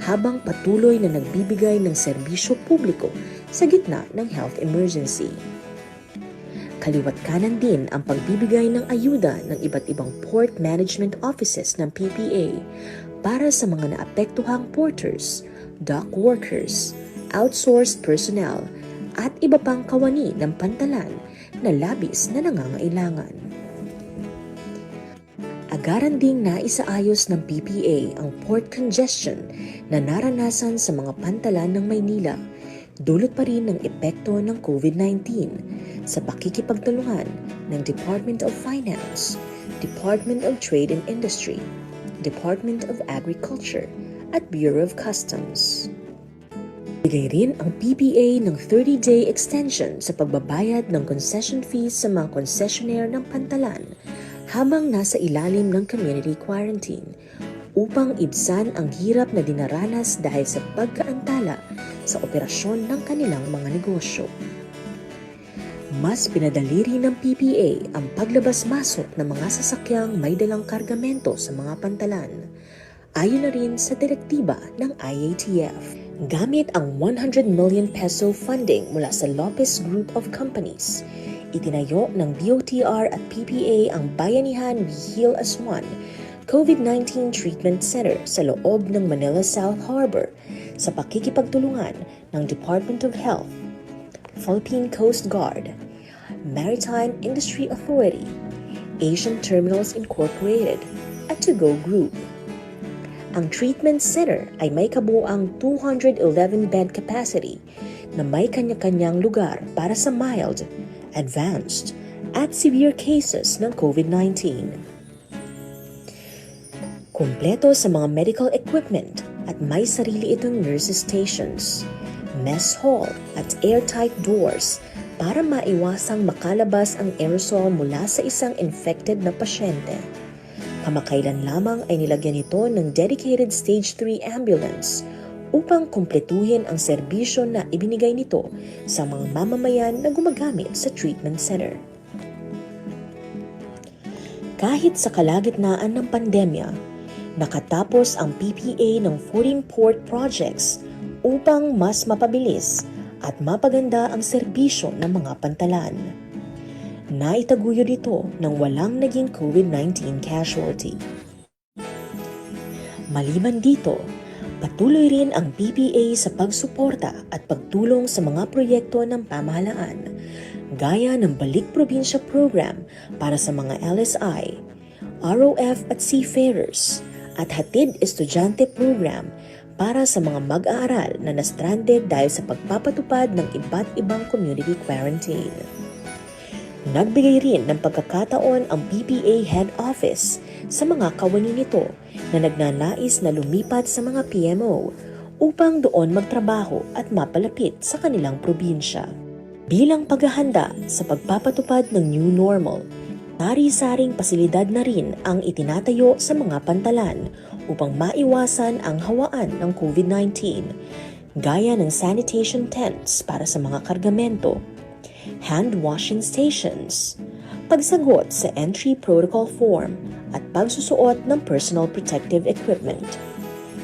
habang patuloy na nagbibigay ng serbisyo publiko sa gitna ng health emergency. Kaliwat kanan din ang pagbibigay ng ayuda ng iba't ibang port management offices ng PPA para sa mga naapektuhang porters, dock workers, outsourced personnel at iba pang kawani ng pantalan na labis na nangangailangan. Agaran ding naisaayos ng PPA ang port congestion na naranasan sa mga pantalan ng Maynila, dulot pa rin ng epekto ng COVID-19 sa pakikipagtulungan ng Department of Finance, Department of Trade and Industry, Department of Agriculture at Bureau of Customs. Bigay rin ang PPA ng 30-day extension sa pagbabayad ng concession fees sa mga concessionaire ng pantalan habang nasa ilalim ng community quarantine upang ibsan ang hirap na dinaranas dahil sa pagkaantala sa operasyon ng kanilang mga negosyo. Mas pinadali rin ng PPA ang paglabas-masok ng mga sasakyang may dalang kargamento sa mga pantalan, ayon na rin sa direktiba ng IATF. Gamit ang 100 million peso funding mula sa Lopez Group of Companies, itinayo ng DOTR at PPA ang Bayanihan We Heal as One COVID-19 Treatment Center sa loob ng Manila South Harbor sa pakikipagtulungan ng Department of Health, Philippine Coast Guard, Maritime Industry Authority, Asian Terminals Incorporated at To Go Group. Ang treatment center ay may kabuuang 211-bed capacity na may kanya-kanyang lugar para sa mild, advanced, at severe cases ng COVID-19. Kumpleto sa mga medical equipment at may sarili itong nurses stations, mess hall at airtight doors para maiwasang makalabas ang aerosol mula sa isang infected na pasyente. Kamakailan lamang ay nilagyan ito ng dedicated Stage 3 ambulance upang kumpletuhin ang serbisyo na ibinigay nito sa mga mamamayan na gumagamit sa treatment center. Kahit sa kalagitnaan ng pandemya, nakatapos ang PPA ng 14 port projects upang mas mapabilis at mapaganda ang serbisyo ng mga pantalan. Naitaguyod ito ng walang naging COVID-19 casualty. Maliban dito, patuloy rin ang PPA sa pagsuporta at pagtulong sa mga proyekto ng pamahalaan, gaya ng Balik Probinsya Program para sa mga LSI, ROF at seafarers, at Hatid Estudyante Program para sa mga mag-aaral na na-stranded dahil sa pagpapatupad ng iba't ibang community quarantine. Nagbigay rin ng pagkakataon ang PPA Head Office sa mga kawani nito na nagnanais na lumipat sa mga PMO upang doon magtrabaho at mapalapit sa kanilang probinsya. Bilang paghahanda sa pagpapatupad ng new normal, sari-saring pasilidad na rin ang itinatayo sa mga pantalan upang maiwasan ang hawaan ng COVID-19, gaya ng sanitation tents para sa mga kargamento, hand washing stations, pagsagot sa entry protocol form at pagsusuot ng personal protective equipment.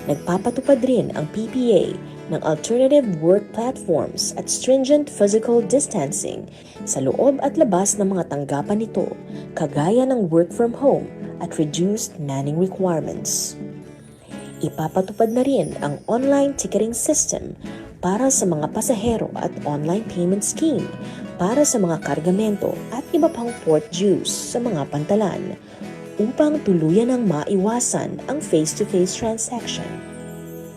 Nagpapatupad rin ang PPA ng alternative work platforms at stringent physical distancing sa loob at labas ng mga tanggapan nito, kagaya ng work from home at reduced manning requirements. Ipapatupad na rin ang online ticketing system para sa mga pasahero at online payment scheme para sa mga kargamento at iba pang port dues sa mga pantalan upang tuluyan ng maiwasan ang face-to-face transaction.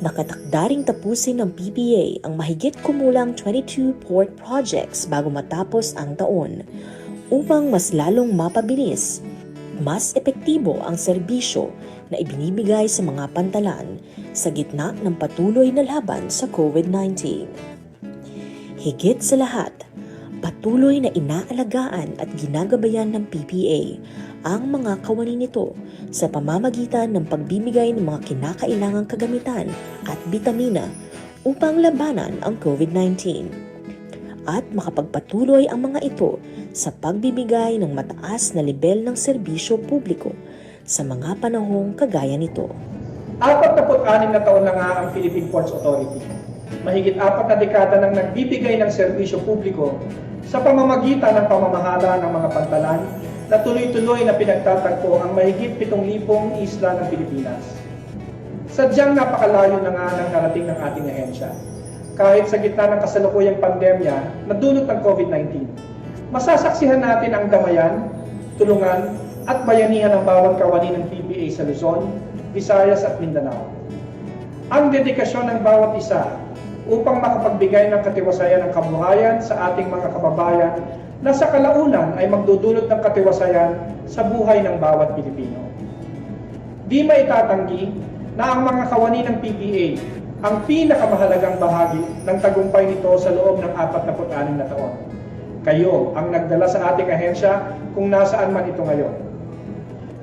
Nakatakdaring tapusin ng PPA ang mahigit kumulang 22 port projects bago matapos ang taon upang mas lalong mapabilis, mas epektibo ang serbisyo na ibinibigay sa mga pantalan sa gitna ng patuloy na laban sa COVID-19. Higit sa lahat, patuloy na inaalagaan at ginagabayan ng PPA ang mga kawani nito sa pamamagitan ng pagbibigay ng mga kinakailangang kagamitan at bitamina upang labanan ang COVID-19. At makapagpatuloy ang mga ito sa pagbibigay ng mataas na lebel ng serbisyo publiko sa mga panahong kagaya nito. 46 na taon na nga ang Philippine Ports Authority. Mahigit 4 na dekada nang nagbibigay ng serbisyo publiko sa pamamagitan ng pamamahala ng mga pantalan na tuloy-tuloy na pinagtatagpo ang mahigit 7,000 isla ng Pilipinas. Sadyang napakalayo na nga ng narating ng ating ahensya. Kahit sa gitna ng kasalukuyang pandemya na dulot ng COVID-19, masasaksihan natin ang damayan, tulungan at bayanihan ng bawat kawani ng PPA sa Luzon, Visayas at Mindanao. Ang dedikasyon ng bawat isa upang makapagbigay ng katiwasayan ng kabuhayan sa ating mga kababayan na sa kalaunan ay magdudulot ng katiwasayan sa buhay ng bawat Pilipino. Di maitatanggi na ang mga kawani ng PPA ang pinakamahalagang bahagi ng tagumpay nito sa loob ng 46 na taon. Kayo ang nagdala sa ating ahensya kung nasaan man ito ngayon.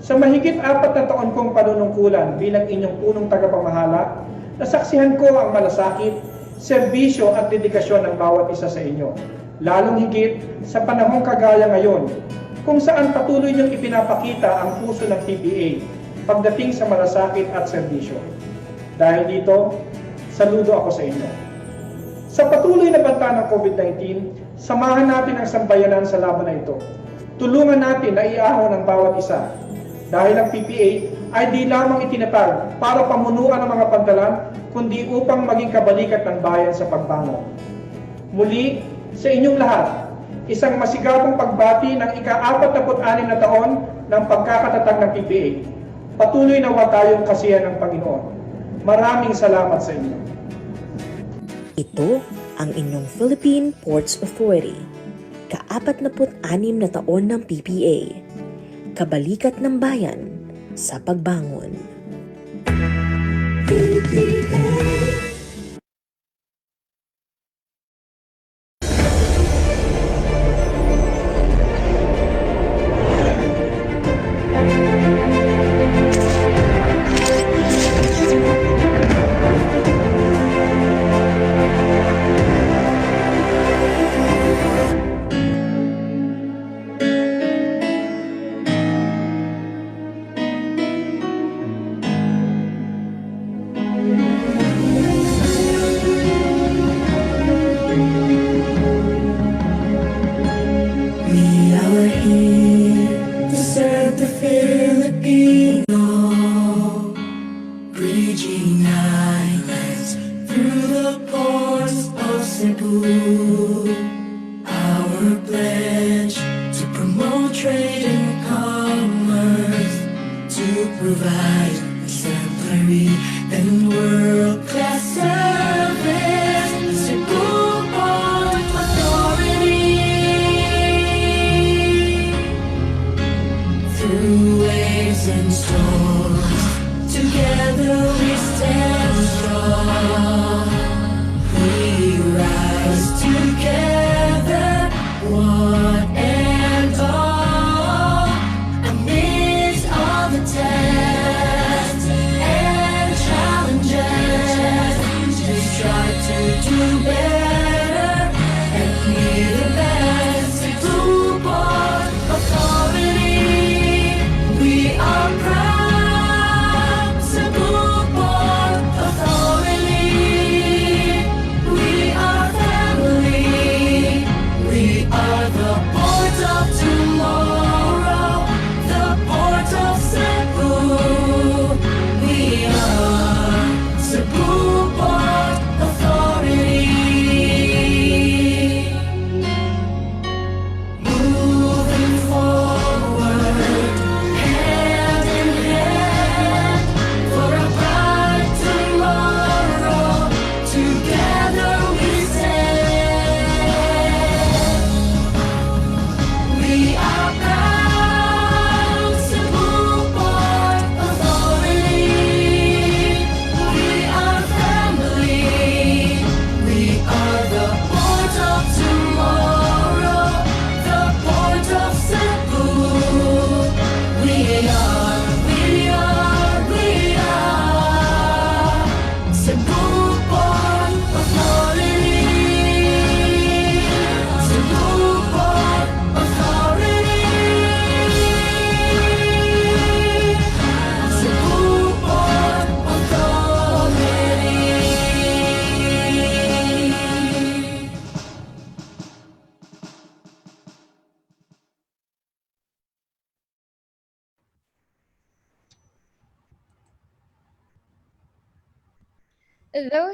Sa mahigit 4 na taon kong panunungkulan bilang inyong punong tagapamahala, nasaksihan ko ang malasakit, serbisyo at dedikasyon ng bawat isa sa inyo. Lalong higit sa panahong kagaya ngayon, kung saan patuloy niyong ipinapakita ang puso ng PPA pagdating sa malasakit at serbisyo. Dahil dito, saludo ako sa inyo. Sa patuloy na banta ng COVID-19, samahan natin ang sambayanan sa laban na ito. Tulungan natin na iahon ang bawat isa. Dahil ang PPA ay di lamang itinatag para pamunuan ang mga pantalan, kundi upang maging kabalikat ng bayan sa pagbangon. Muli, sa inyong lahat, isang masigabong pagbati ng ika-46 na taon ng pagkakatatag ng PPA. Patuloy nawa tayong kasiyahan ng Panginoon. Maraming salamat sa inyo. Ito ang inyong Philippine Ports Authority. Ka-46 na taon ng PPA. Kabalikat ng bayan sa pagbangon.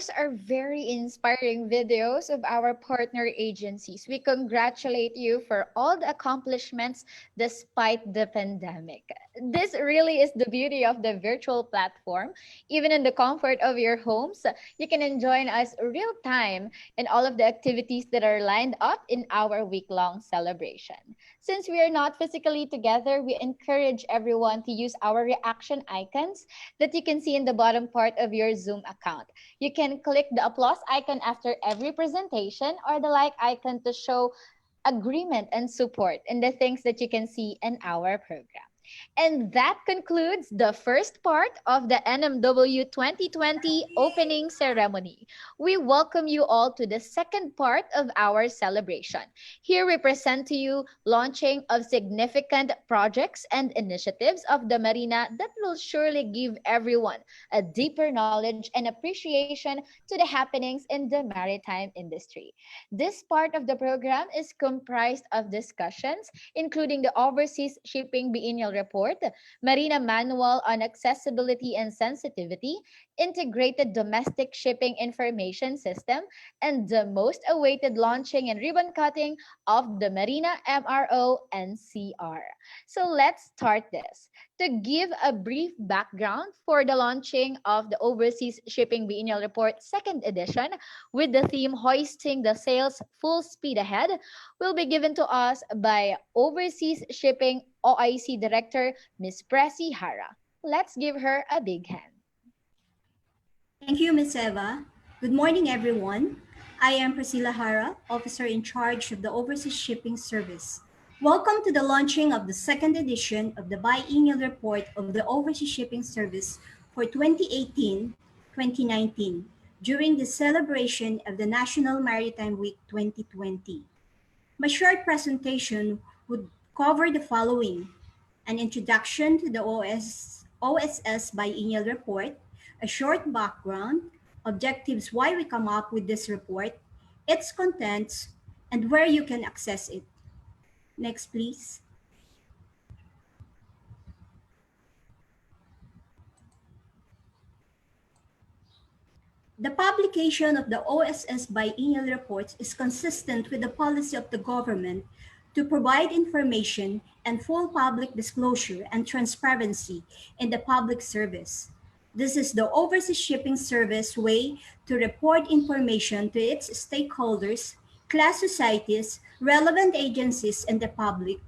Those are very inspiring videos of our partner agencies. We congratulate you for all the accomplishments despite the pandemic. This really is the beauty of the virtual platform. Even in the comfort of your homes, you can join us real time in all of the activities that are lined up in our week-long celebration. Since we are not physically together, we encourage everyone to use our reaction icons that you can see in the bottom part of your Zoom account. You can click the applause icon after every presentation or the like icon to show agreement and support in the things that you can see in our program. And that concludes the first part of the NMW 2020 opening ceremony. We welcome you all to the second part of our celebration. Here we present to you launching of significant projects and initiatives of the Marina that will surely give everyone a deeper knowledge and appreciation to the happenings in the maritime industry. This part of the program is comprised of discussions, including the Overseas Shipping Biennial biennial report, Marina Manual on Accessibility and Sensitivity, Integrated Domestic Shipping Information System, and the most awaited launching and ribbon cutting of the Marina Mro Ncr. So let's start this. To give a brief background for the launching of the Overseas Shipping Biennial Report 2nd edition with the theme Hoisting the Sails Full Speed Ahead will be given to us by Overseas Shipping OIC Director Ms. Presi Hara. Let's give her a big hand. Thank you, Ms. Eva. Good morning, everyone. I am Priscilla Hara, Officer in charge of the Overseas Shipping Service. Welcome to the launching of the 2nd edition of the biennial report of the Overseas Shipping Service for 2018-2019 during the celebration of the National Maritime Week 2020. My short presentation would cover the following: an introduction to the OSS biennial report, a short background, objectives why we come up with this report, its contents, and where you can access it. Next, please. The publication of the OSS biennial reports is consistent with the policy of the government to provide information and full public disclosure and transparency in the public service. This is the Overseas Shipping Service way to report information to its stakeholders, class societies, relevant agencies, and the public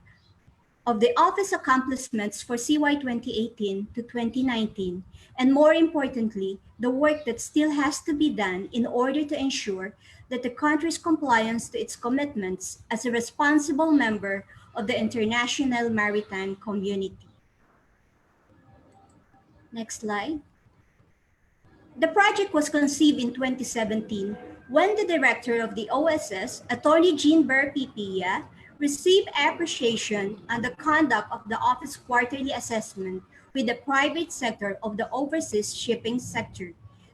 of the office accomplishments for CY 2018 to 2019, and more importantly, the work that still has to be done in order to ensure that the country's compliance to its commitments as a responsible member of the international maritime community. Next slide. The project was conceived in 2017 when the director of the OSS, Attorney Jean Burr Pipia, received appreciation on the conduct of the office quarterly assessment with the private sector of the overseas shipping sector.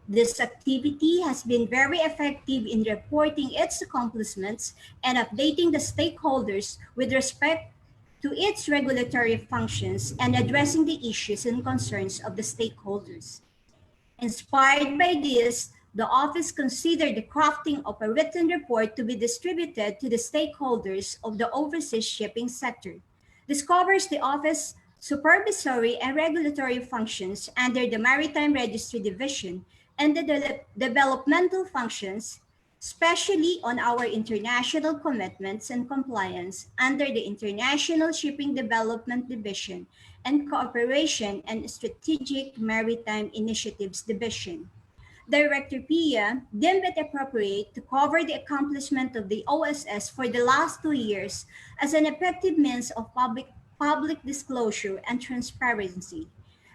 This activity has been very effective in reporting its accomplishments and updating the stakeholders with respect to its regulatory functions and addressing the issues and concerns of the stakeholders. Inspired by this, the office considered the crafting of a written report to be distributed to the stakeholders of the overseas shipping sector. This covers the office supervisory and regulatory functions under the Maritime Registry Division and the developmental functions, especially on our international commitments and compliance under the International Shipping Development Division and Cooperation and Strategic Maritime Initiatives Division. Director Pia deemed it appropriate to cover the accomplishment of the OSS for the last 2 years as an effective means of public disclosure and transparency,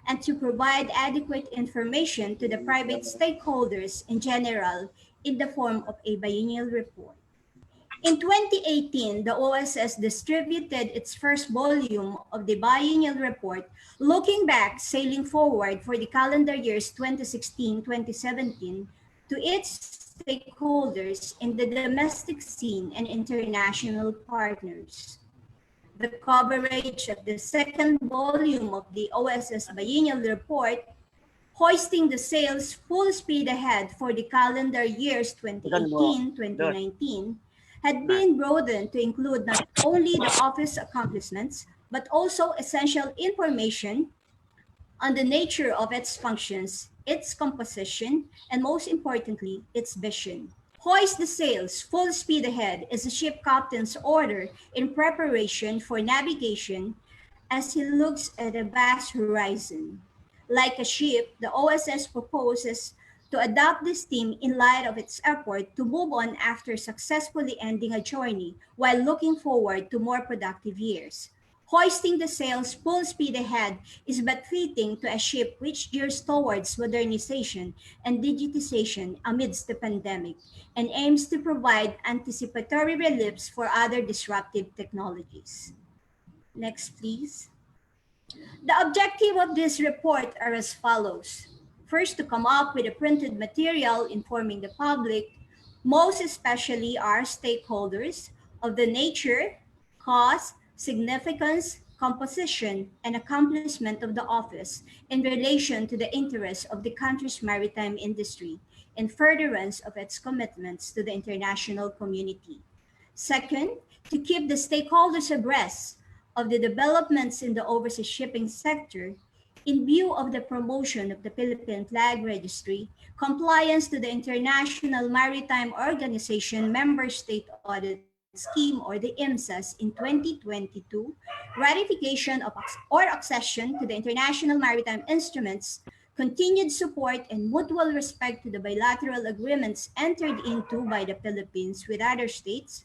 and to provide adequate information to the private stakeholders in general in the form of a biennial report. In 2018, the OSS distributed its first volume of the biennial report, looking back, sailing forward for the calendar years 2016-2017 to its stakeholders in the domestic scene and international partners. The coverage of the second volume of the OSS biennial report, Hoisting the Sails Full Speed Ahead for the calendar years 2018-2019, had been broadened to include not only the office accomplishments, but also essential information on the nature of its functions, its composition, and most importantly, its vision. Hoist the sails, full speed ahead is a ship captain's order in preparation for navigation as he looks at a vast horizon. Like a ship, the OSS proposes to adopt this theme in light of its effort to move on after successfully ending a journey while looking forward to more productive years. Hoisting the sails full speed ahead is but fitting to a ship which gears towards modernization and digitization amidst the pandemic and aims to provide anticipatory reliefs for other disruptive technologies. Next, please. The objective of this report are as follows. First, to come up with a printed material informing the public, most especially our stakeholders, of the nature, cause, significance, composition, and accomplishment of the office in relation to the interests of the country's maritime industry in furtherance of its commitments to the international community. Second, to keep the stakeholders abreast of the developments in the overseas shipping sector in view of the promotion of the Philippine Flag Registry, compliance to the International Maritime Organization Member State Audit Scheme or the IMSAS in 2022, ratification of or accession to the International Maritime Instruments, continued support and mutual respect to the bilateral agreements entered into by the Philippines with other states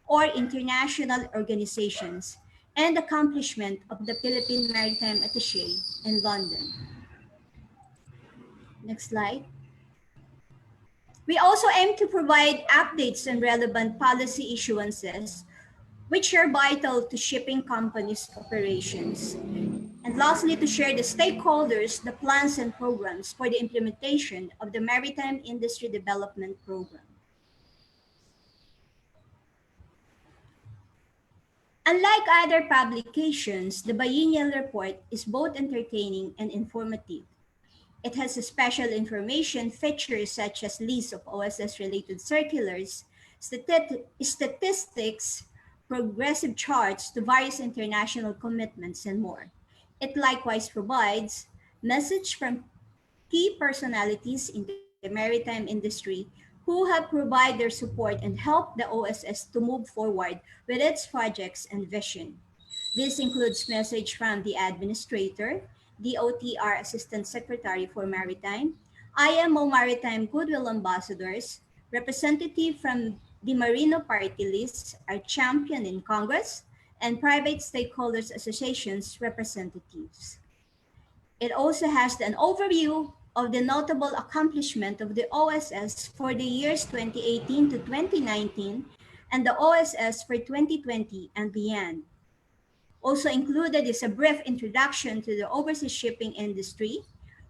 or international organizations, and accomplishment of the Philippine Maritime Attaché in London. Next slide. We also aim to provide updates on relevant policy issuances, which are vital to shipping companies' operations. And lastly, to share the stakeholders the plans and programs for the implementation of the Maritime Industry Development Program. Unlike other publications, the biennial report is both entertaining and informative. It has special information features such as lists of OSS-related circulars, statistics, progressive charts to various international commitments, and more. It likewise provides message from key personalities in the maritime industry who have provided their support and helped the OSS to move forward with its projects and vision. This includes message from the administrator, the OTR Assistant Secretary for Maritime, IMO Maritime Goodwill Ambassadors, representative from the Marino Party List, our champion in Congress, and private stakeholders associations representatives. It also has an overview of the notable accomplishment of the OSS for the years 2018 to 2019 and the OSS for 2020 and beyond. Also included is a brief introduction to the overseas shipping industry,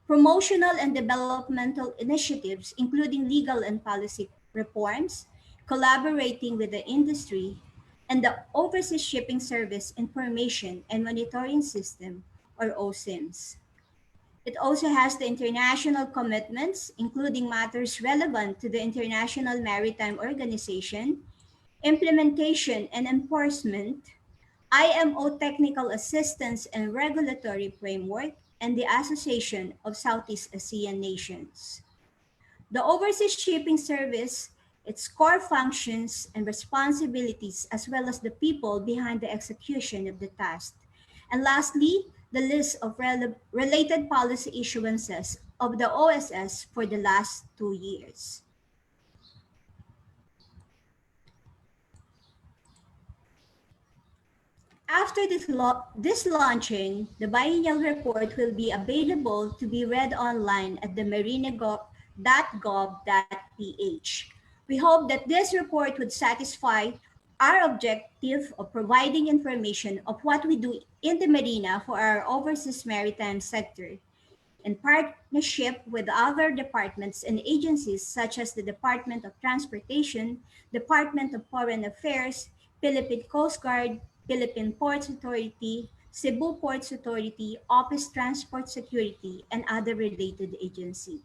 promotional and developmental initiatives, including legal and policy reforms, collaborating with the industry, and the Overseas Shipping Service Information and Monitoring System, or OSIMS. It also has the international commitments, including matters relevant to the International Maritime Organization, implementation and enforcement, IMO technical assistance and regulatory framework, and the Association of Southeast Asian Nations. The Overseas Shipping Service, its core functions and responsibilities, as well as the people behind the execution of the task. And lastly, the list of related policy issuances of the OSS for the last 2 years. After this launching, the biennial report will be available to be read online at the marina.gov.ph. We hope that this report would satisfy our objective of providing information of what we do in the marina for our overseas maritime sector, in partnership with other departments and agencies such as the Department of Transportation, Department of Foreign Affairs, Philippine Coast Guard, Philippine Ports Authority, Cebu Ports Authority, Office Transport Security, and other related agencies.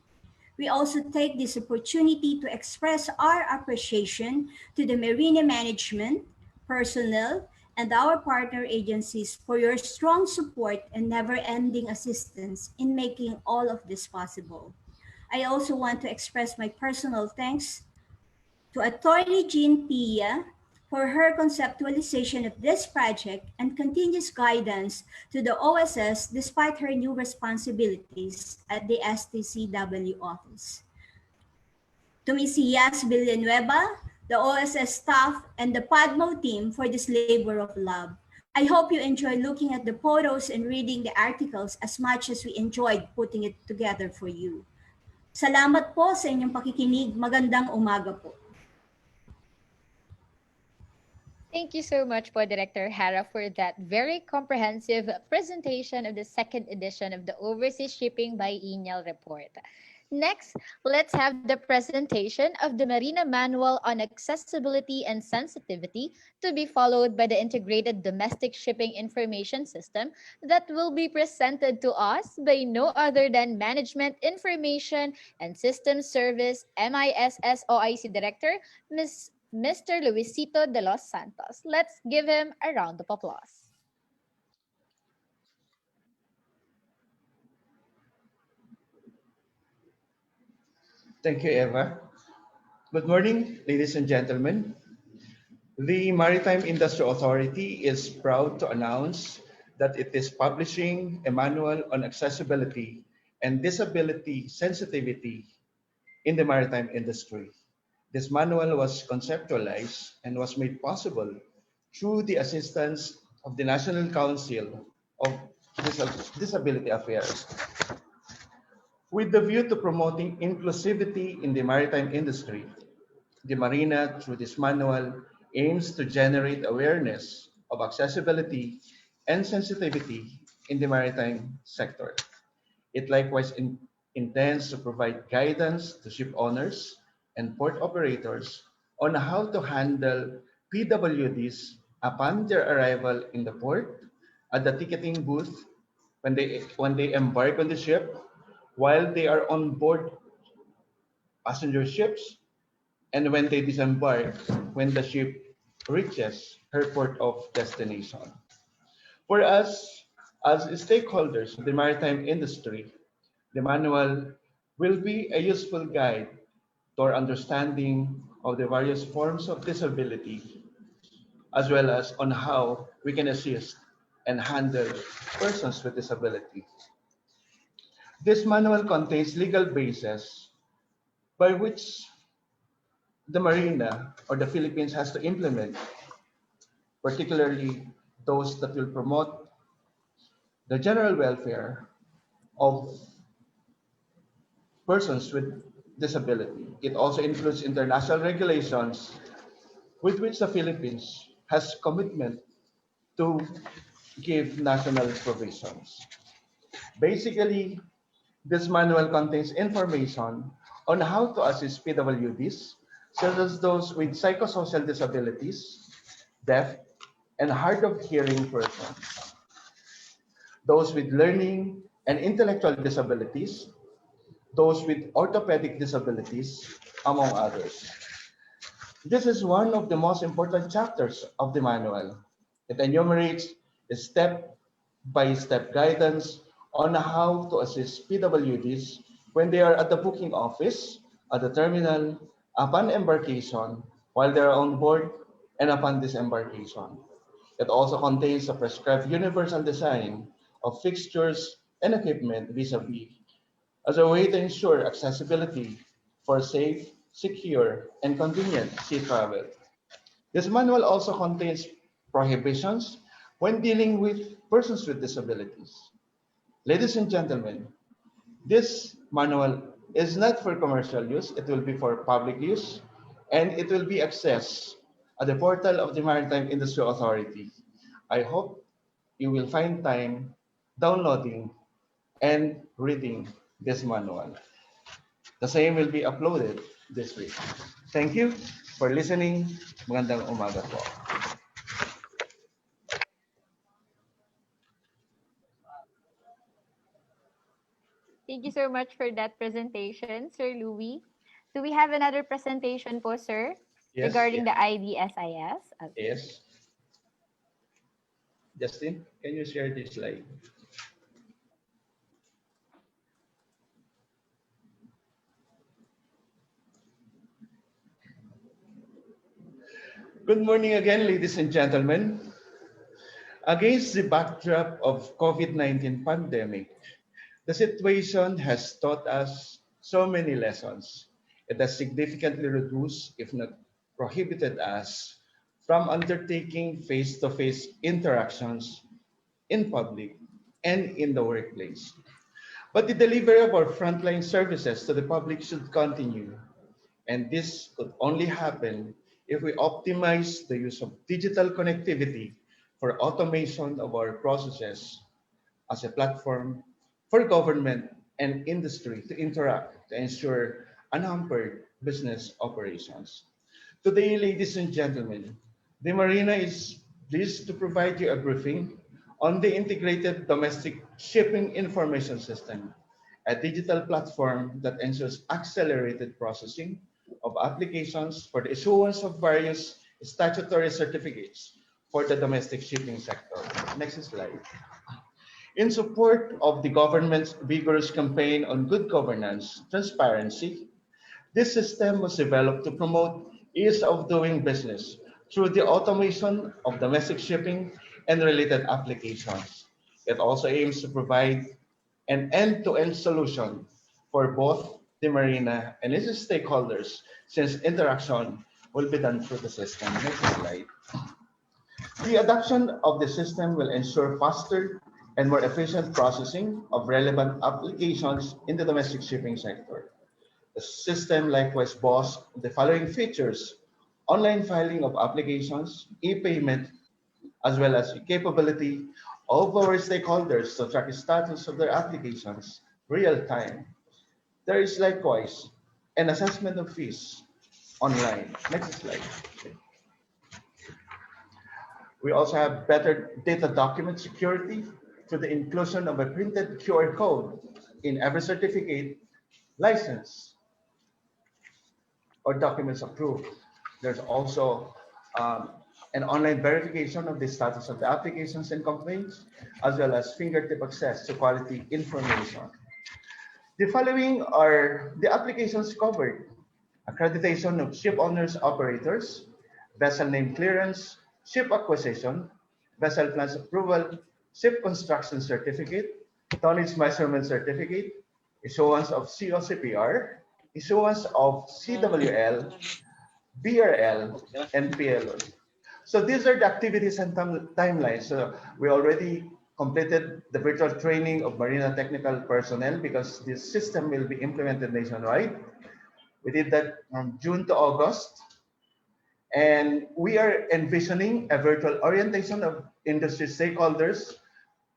We also take this opportunity to express our appreciation to the marina management, personnel, and our partner agencies for your strong support and never-ending assistance in making all of this possible. I also want to express my personal thanks to Attorney Jean Pia for her conceptualization of this project and continuous guidance to the OSS despite her new responsibilities at the STCW office. To Ms. Yas Villanueva, the OSS staff, and the PADMO team for this labor of love. I hope you enjoy looking at the photos and reading the articles as much as we enjoyed putting it together for you. Salamat po sa inyong pakikinig. Magandang umaga po. Thank you so much po, Director Hara, for that very comprehensive presentation of the second edition of the Overseas Shipping Biennial Report. Next, let's have the presentation of the Marina Manual on Accessibility and Sensitivity, to be followed by the Integrated Domestic Shipping Information System that will be presented to us by no other than Management Information and Systems Service MISSOIC Director, Mr. Luisito de los Santos. Let's give him a round of applause. Thank you, Eva. Good morning, ladies and gentlemen. The Maritime Industry Authority is proud to announce that it is publishing a manual on accessibility and disability sensitivity in the maritime industry. This manual was conceptualized and was made possible through the assistance of the National Council of Disability Affairs, with the view to promoting inclusivity in the maritime industry. The Marina, through this manual, aims to generate awareness of accessibility and sensitivity in the maritime sector. It likewise intends to provide guidance to ship owners and port operators on how to handle PWDs upon their arrival in the port, at the ticketing booth, when they embark on the ship, while they are on board passenger ships, and when they disembark when the ship reaches her port of destination. For us, as stakeholders of the maritime industry, the manual will be a useful guide to our understanding of the various forms of disability, as well as on how we can assist and handle persons with disability. This manual contains legal basis by which the Marina or the Philippines has to implement, particularly those that will promote the general welfare of persons with disability. It also includes international regulations with which the Philippines has commitment to give national provisions. Basically, this manual contains information on how to assist PWDs, such as those with psychosocial disabilities, deaf, and hard of hearing persons, those with learning and intellectual disabilities, those with orthopedic disabilities, among others. This is one of the most important chapters of the manual. It enumerates a step-by-step guidance on how to assist PWDs when they are at the booking office, at the terminal, upon embarkation, while they are on board, and upon disembarkation. It also contains a prescribed universal design of fixtures and equipment vis-a-vis as a way to ensure accessibility for safe, secure, and convenient sea travel. This manual also contains prohibitions when dealing with persons with disabilities. Ladies and gentlemen, this manual is not for commercial use, it will be for public use, and it will be accessed at the portal of the Maritime Industry Authority. I hope you will find time downloading and reading this manual. The same will be uploaded this week. Thank you for listening. Magandang umaga po. Thank you so much for that presentation, Sir Louis. Do we have another presentation po, sir, Yes, regarding yes, the IDSIS? yes. Justin, can you share this slide? Good morning again, ladies and gentlemen. Against the backdrop of COVID-19 pandemic, the situation has taught us so many lessons. It has significantly reduced, if not prohibited us, from undertaking face-to-face interactions in public and in the workplace. But the delivery of our frontline services to the public should continue. And this could only happen if we optimize the use of digital connectivity for automation of our processes as a platform for government and industry to interact to ensure unhampered business operations. Today, ladies and gentlemen, the Marina is pleased to provide you a briefing on the Integrated Domestic Shipping Information System, a digital platform that ensures accelerated processing of applications for the issuance of various statutory certificates for the domestic shipping sector. Next slide. In support of the government's vigorous campaign on good governance, transparency, this system was developed to promote ease of doing business through the automation of domestic shipping and related applications. It also aims to provide an end-to-end solution for both the marina and its stakeholders, since interaction will be done through the system. Next slide. The adoption of the system will ensure faster and more efficient processing of relevant applications in the domestic shipping sector. The system likewise boasts the following features: online filing of applications, e-payment, as well as the capability of our stakeholders to track the status of their applications real time. There is likewise an assessment of fees online. Next slide. We also have better data document security through the inclusion of a printed QR code in every certificate, license, or documents approved. There's also an online verification of the status of the applications and complaints, as well as fingertip access to quality information. The following are the applications covered: accreditation of ship owners, operators, vessel name clearance, ship acquisition, vessel plans approval, ship construction certificate, tonnage measurement certificate, issuance of COCPR, issuance of CWL, BRL, and PLO. So these are the activities and timelines. So we already completed the virtual training of Marina technical personnel because this system will be implemented nationwide. We did that from June to August. And we are envisioning a virtual orientation of industry stakeholders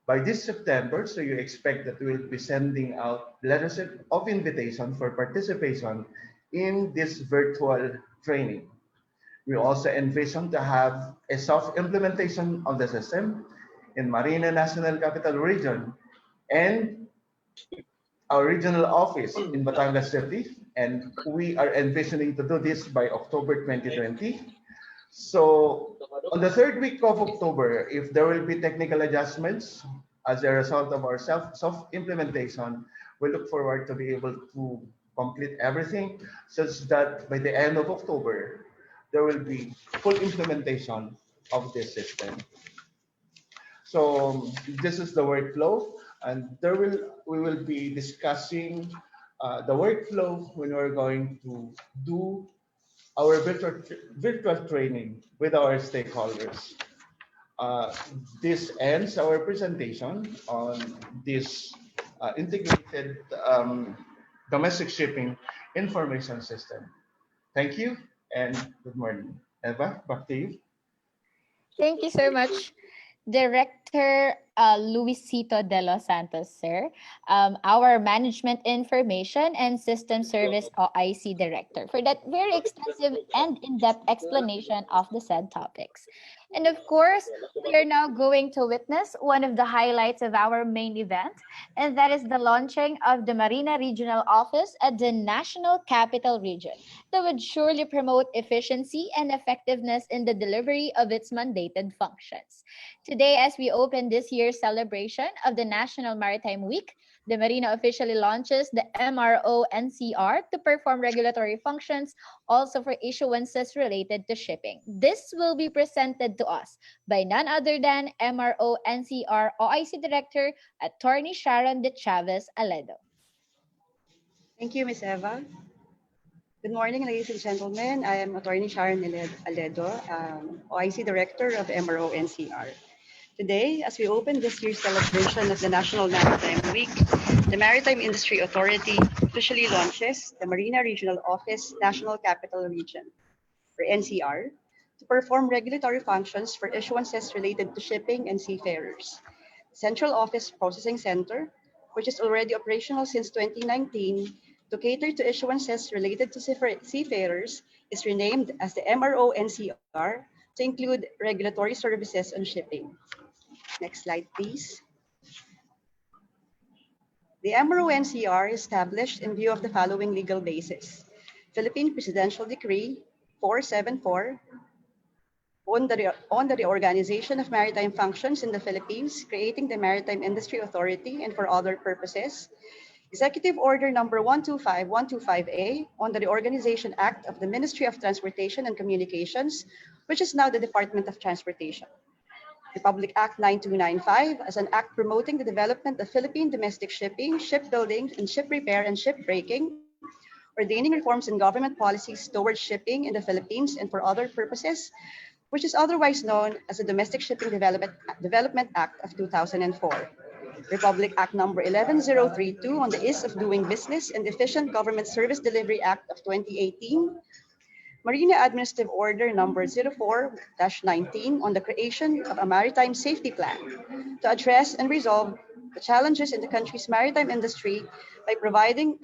by this September. So you expect that we will be sending out letters of invitation for participation in this virtual training. We also envision to have a soft implementation of the system in Marina National Capital Region and our regional office in Batangas City, and we are envisioning to do this by October 2020. So on the third week of October, if there will be technical adjustments as a result of our soft implementation, we look forward to be able to complete everything such that by the end of October, there will be full implementation of this system. So this is the workflow, and we will be discussing the workflow when we're going to do our virtual training with our stakeholders. This ends our presentation on this integrated domestic shipping information system. Thank you and good morning. Eva, back to you. Thank you so much, Director Luisito de los Santos, sir, our Management Information and System Service OIC Director, for that very extensive and in-depth explanation of the said topics. And of course, we are now going to witness one of the highlights of our main event, and that is the launching of the Marina Regional Office at the National Capital Region that would surely promote efficiency and effectiveness in the delivery of its mandated functions. Today, as we open this year's celebration of the National Maritime Week, the Marina officially launches the Mro Ncr to perform regulatory functions also for issuances related to shipping. This will be presented to us by none other than Mro Ncr OIC Director, Attorney Sharon de Chavez Aledo. Thank you, Ms. Eva. Good morning, ladies and gentlemen. I am Attorney Sharon Aledo, OIC Director of Mro Ncr. Today, as we open this year's celebration of the National Maritime Week, the Maritime Industry Authority officially launches the Marina Regional Office National Capital Region, or NCR, to perform regulatory functions for issuances related to shipping and seafarers. Central Office Processing Center, which is already operational since 2019, to cater to issuances related to seafarers is renamed as the Mro Ncr to include regulatory services on shipping. Next slide, please. The Mro Ncr is established in view of the following legal basis: Philippine Presidential Decree 474 on the reorganization of maritime functions in the Philippines, creating the Maritime Industry Authority and for other purposes, Executive Order number 125-125A on the Reorganization Act of the Ministry of Transportation and Communications, which is now the Department of Transportation. Republic Act 9295 as an act promoting the development of Philippine domestic shipping, shipbuilding, and ship repair and shipbreaking, ordaining reforms in government policies towards shipping in the Philippines and for other purposes, which is otherwise known as the Domestic Shipping Development Act of 2004. Republic Act number 11032 on the Ease of Doing Business and Efficient Government Service Delivery Act of 2018. Marina Administrative Order number 04-19 on the creation of a maritime safety plan to address and resolve the challenges in the country's maritime industry by providing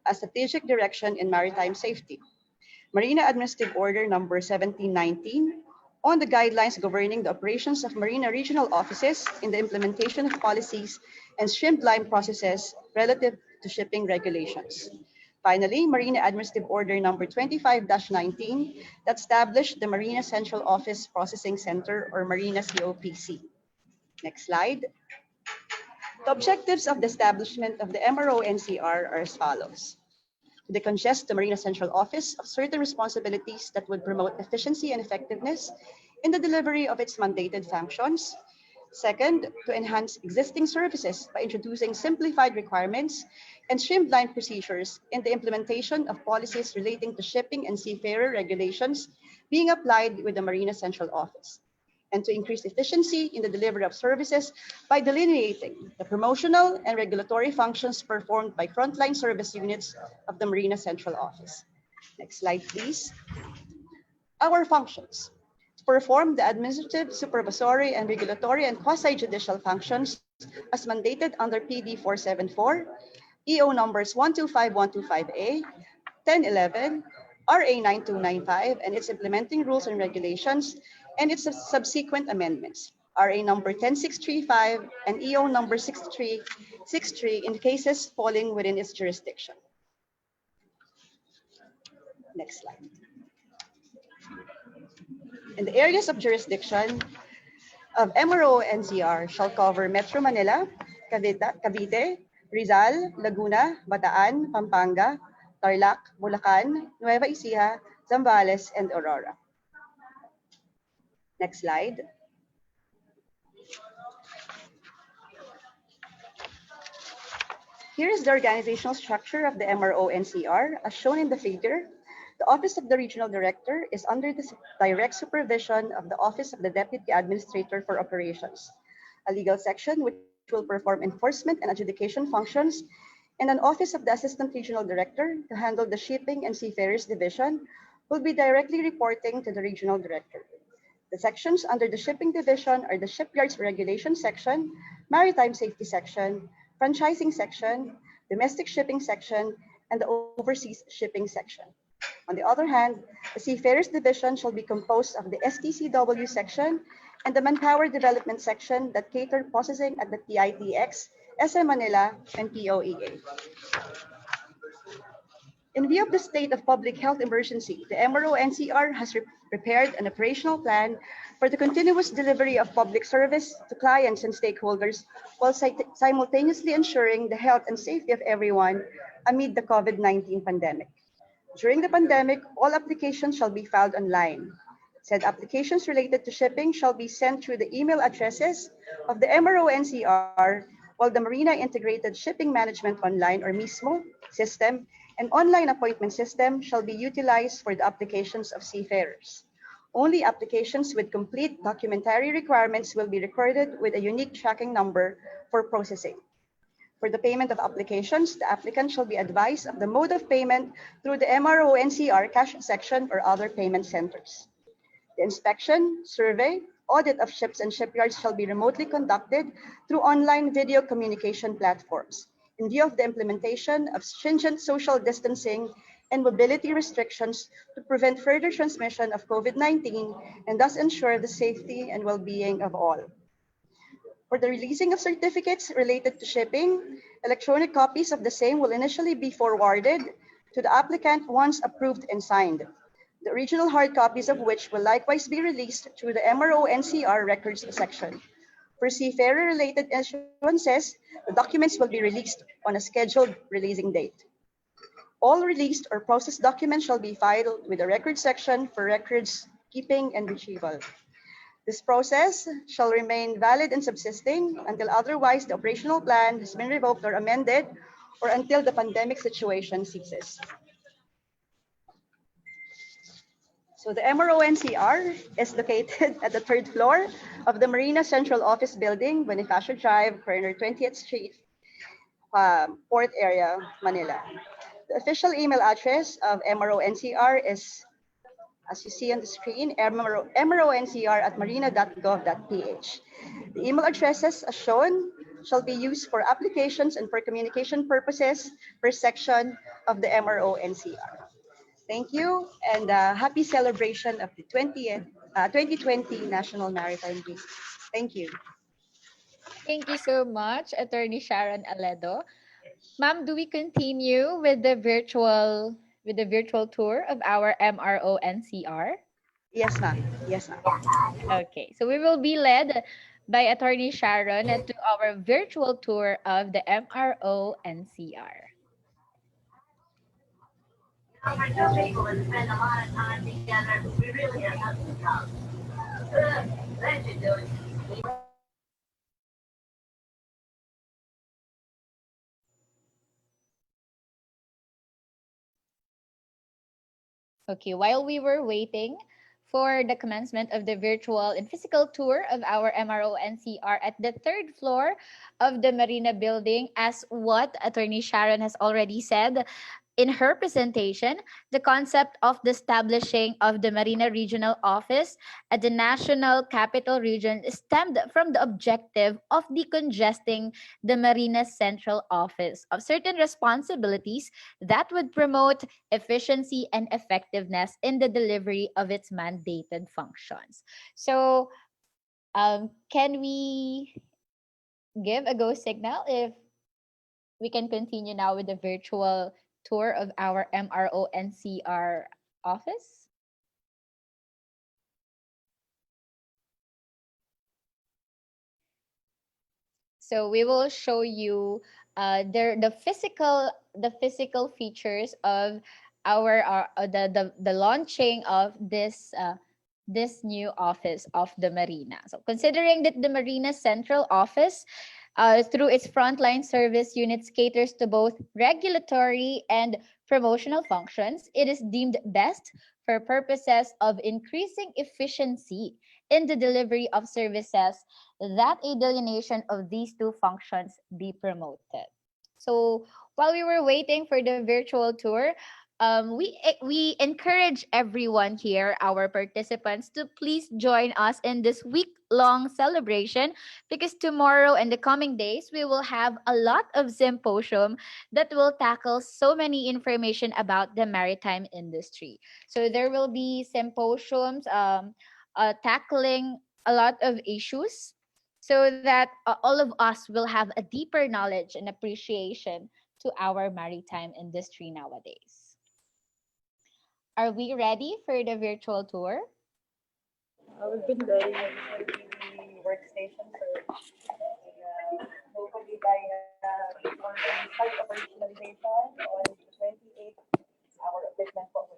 a strategic direction in maritime safety. Marina Administrative Order number 1719 on the guidelines governing the operations of Marina Regional Offices in the implementation of policies and streamlined processes relative to shipping regulations. Finally, Marina Administrative Order number 25-19 that established the Marina Central Office Processing Center or Marina COPC. Next slide. The objectives of the establishment of the Mro Ncr are as follows: to decongest the Marina Central Office of certain responsibilities that would promote efficiency and effectiveness in the delivery of its mandated functions. Second, to enhance existing services by introducing simplified requirements and streamlined procedures in the implementation of policies relating to shipping and seafarer regulations being applied with the Marina Central Office. And to increase efficiency in the delivery of services by delineating the promotional and regulatory functions performed by frontline service units of the Marina Central Office. Next slide, please. Our functions: to perform the administrative, supervisory, and regulatory and quasi-judicial functions as mandated under PD 474, EO numbers 125-125A, 1011, RA 9295, and its implementing rules and regulations, and its subsequent amendments, RA number 10635 and EO number 6363 in cases falling within its jurisdiction. Next slide. In the areas of jurisdiction of Mro Ncr shall cover Metro Manila, Cavite, Rizal, Laguna, Bataan, Pampanga, Tarlac, Bulacan, Nueva Ecija, Zambales, and Aurora. Next slide. Here is the organizational structure of the Mro Ncr as shown in the figure. The Office of the Regional Director is under the direct supervision of the Office of the Deputy Administrator for Operations, a legal section which will perform enforcement and adjudication functions, and an Office of the Assistant Regional Director to handle the Shipping and Seafarers Division will be directly reporting to the Regional Director. The sections under the Shipping Division are the Shipyards Regulation Section, Maritime Safety Section, Franchising Section, Domestic Shipping Section, and the Overseas Shipping Section. On the other hand, the Seafarers Division shall be composed of the STCW section and the Manpower Development section that cater processing at the PITX, SM Manila, and POEA. In view of the state of public health emergency, the Mro Ncr has prepared an operational plan for the continuous delivery of public service to clients and stakeholders while simultaneously ensuring the health and safety of everyone amid the COVID-19 pandemic. During the pandemic, all applications shall be filed online. Said applications related to shipping shall be sent through the email addresses of the Mro Ncr, while the Marina Integrated Shipping Management Online or MISMO system and online appointment system shall be utilized for the applications of seafarers. Only applications with complete documentary requirements will be recorded with a unique tracking number for processing. For the payment of applications, the applicant shall be advised of the mode of payment through the Mro Ncr cash section or other payment centers. The inspection, survey, audit of ships and shipyards shall be remotely conducted through online video communication platforms. in view of the implementation of stringent social distancing and mobility restrictions to prevent further transmission of COVID-19 and thus ensure the safety and well-being of all. For the releasing of certificates related to shipping, electronic copies of the same will initially be forwarded to the applicant once approved and signed, the original hard copies of which will likewise be released through the Mro Ncr records section. For seafarer-related issuances, the documents will be released on a scheduled releasing date. All released or processed documents shall be filed with the record section for records keeping and retrieval. This process shall remain valid and subsisting until otherwise the operational plan has been revoked or amended or until the pandemic situation ceases. So the Mro Ncr is located at the third floor of the Marina Central Office Building, Bonifacio Drive, corner 20th Street, Port Area, Manila. The official email address of Mro Ncr is, as you see on the screen, mroncr@marina.gov.ph. The email addresses as shown shall be used for applications and for communication purposes per section of the Mro Ncr. Thank you, and happy celebration of the 2020 National Maritime Week. Thank you. Thank you so much, Attorney Sharon Aledo. Ma'am, do we continue with the virtual tour of our Mro Ncr? Yes, ma'am. Yes, ma'am. Okay, so we will be led by Attorney Sharon to our virtual tour of the Mro Ncr. We're two people that spend a lot of time together. We really have nothing in common. That should do it. Okay, while we were waiting for the commencement of the virtual and physical tour of our Mro Ncr at the third floor of the Marina building, as what Attorney Sharon has already said in her presentation, the concept of the establishing of the Marina Regional Office at the National Capital Region stemmed from the objective of decongesting the Marina Central Office of certain responsibilities that would promote efficiency and effectiveness in the delivery of its mandated functions. So, can we give a go signal if we can continue now with the virtual tour of our Mro Ncr office? So we will show you the physical features of our the launching of this new office of the Marina. So considering that the Marina Central Office through its frontline service units caters to both regulatory and promotional functions, it is deemed best for purposes of increasing efficiency in the delivery of services that a delineation of these two functions be promoted. So while we were waiting for the virtual tour, we encourage everyone here, our participants, to please join us in this week-long celebration, because tomorrow and the coming days we will have a lot of symposium that will tackle so many information about the maritime industry. So there will be symposiums tackling a lot of issues so that all of us will have a deeper knowledge and appreciation to our maritime industry nowadays. Are we ready for the virtual tour? We've been ready the workstation for hopefully by on the site operationalization on the 28th, our equipment will be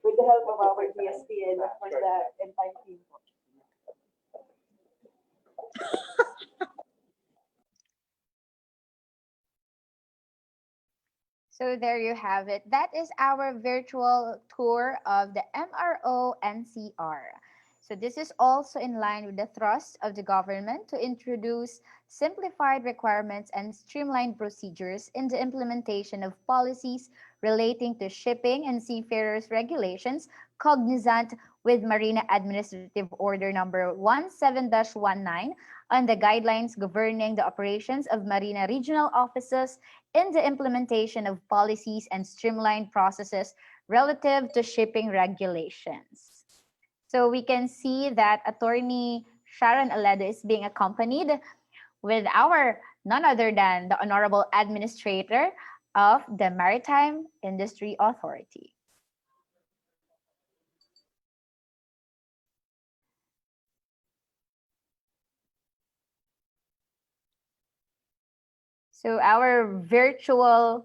with the help of our DSP and of course the entire team. So there you have it. That is our virtual tour of the Mro Ncr. So this is also in line with the thrust of the government to introduce simplified requirements and streamlined procedures in the implementation of policies relating to shipping and seafarers regulations cognizant with Marina Administrative Order number 17-19 on the guidelines governing the operations of Marina regional offices in the implementation of policies and streamlined processes relative to shipping regulations. So we can see that Attorney Sharon Aledo is being accompanied with our none other than the Honorable Administrator of the Maritime Industry Authority. So our virtual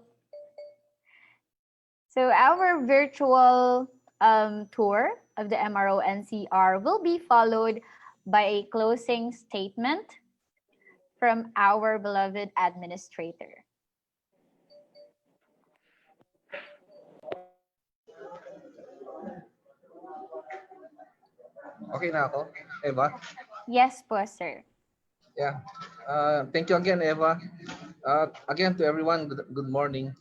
tour of the Mro Ncr will be followed by a closing statement from our beloved administrator. Okay na ako, Eva? Yes po, sir. Yeah. Thank you again, Eva. Again, to everyone, good morning.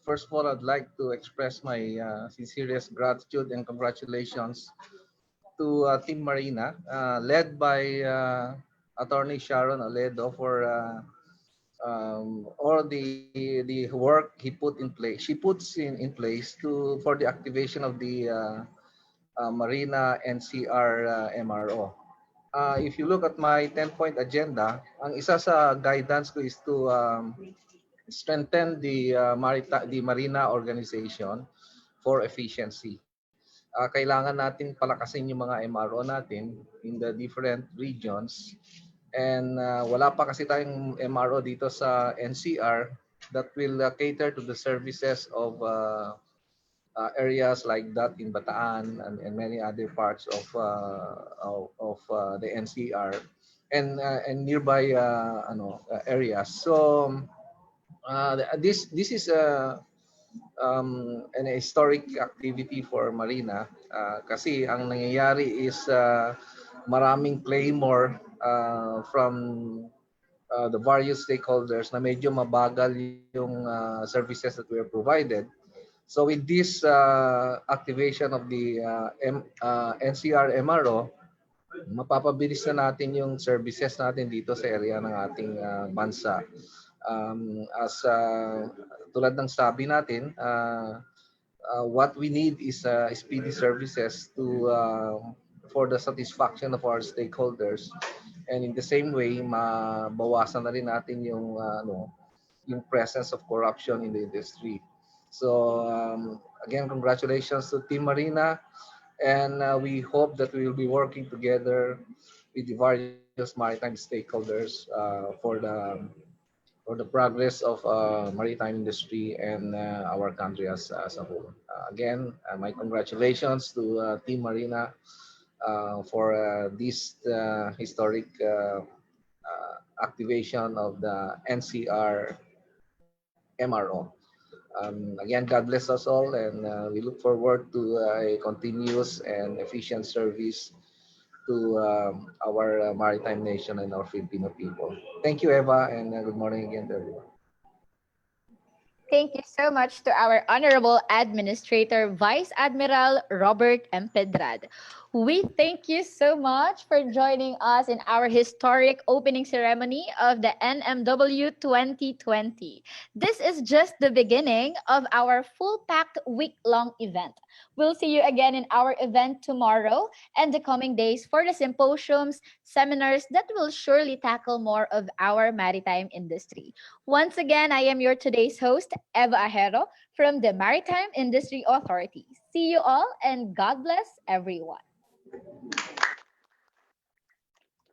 First of all, I'd like to express my sincerest gratitude and congratulations to Team Marina, led by Attorney Sharon Aledo for all the work he put in place. She puts in place for the activation of the Marina Ncr MRO. If you look at my 10-point agenda, ang isa sa guidance ko is to strengthen the Marina organization for efficiency. Kailangan natin palakasin yung mga MRO natin in the different regions. And wala pa kasi tayong MRO dito sa NCR that will cater to the services of areas like that in Bataan and many other parts of the NCR and nearby areas. So this is an historic activity for Marina kasi ang nangyayari is maraming claymore from the various stakeholders na medyo mabagal yung services that were provided. So with this activation of the NCR MRO, mapapabilis na natin yung services natin dito sa area ng ating bansa. Tulad ng sabi natin, what we need is speedy services for the satisfaction of our stakeholders. And in the same way, mabawasan na rin natin yung presence of corruption in the industry. So again, congratulations to Team Marina, and we hope that we will be working together with the various maritime stakeholders for the progress of maritime industry and our country as a whole. Again, my congratulations to Team Marina for this historic activation of the NCR MRO. Again, God bless us all, and we look forward to a continuous and efficient service to our maritime nation and our Filipino people. Thank you, Eva, and good morning again to everyone. Thank you so much to our Honorable Administrator, Vice Admiral Robert M. Pedrad. We thank you so much for joining us in our historic opening ceremony of the NMW 2020. This is just the beginning of our full-packed week-long event. We'll see you again in our event tomorrow and the coming days for the symposiums, seminars that will surely tackle more of our maritime industry. Once again, I am your today's host, Eva Ajero from the Maritime Industry Authority. See you all and God bless everyone.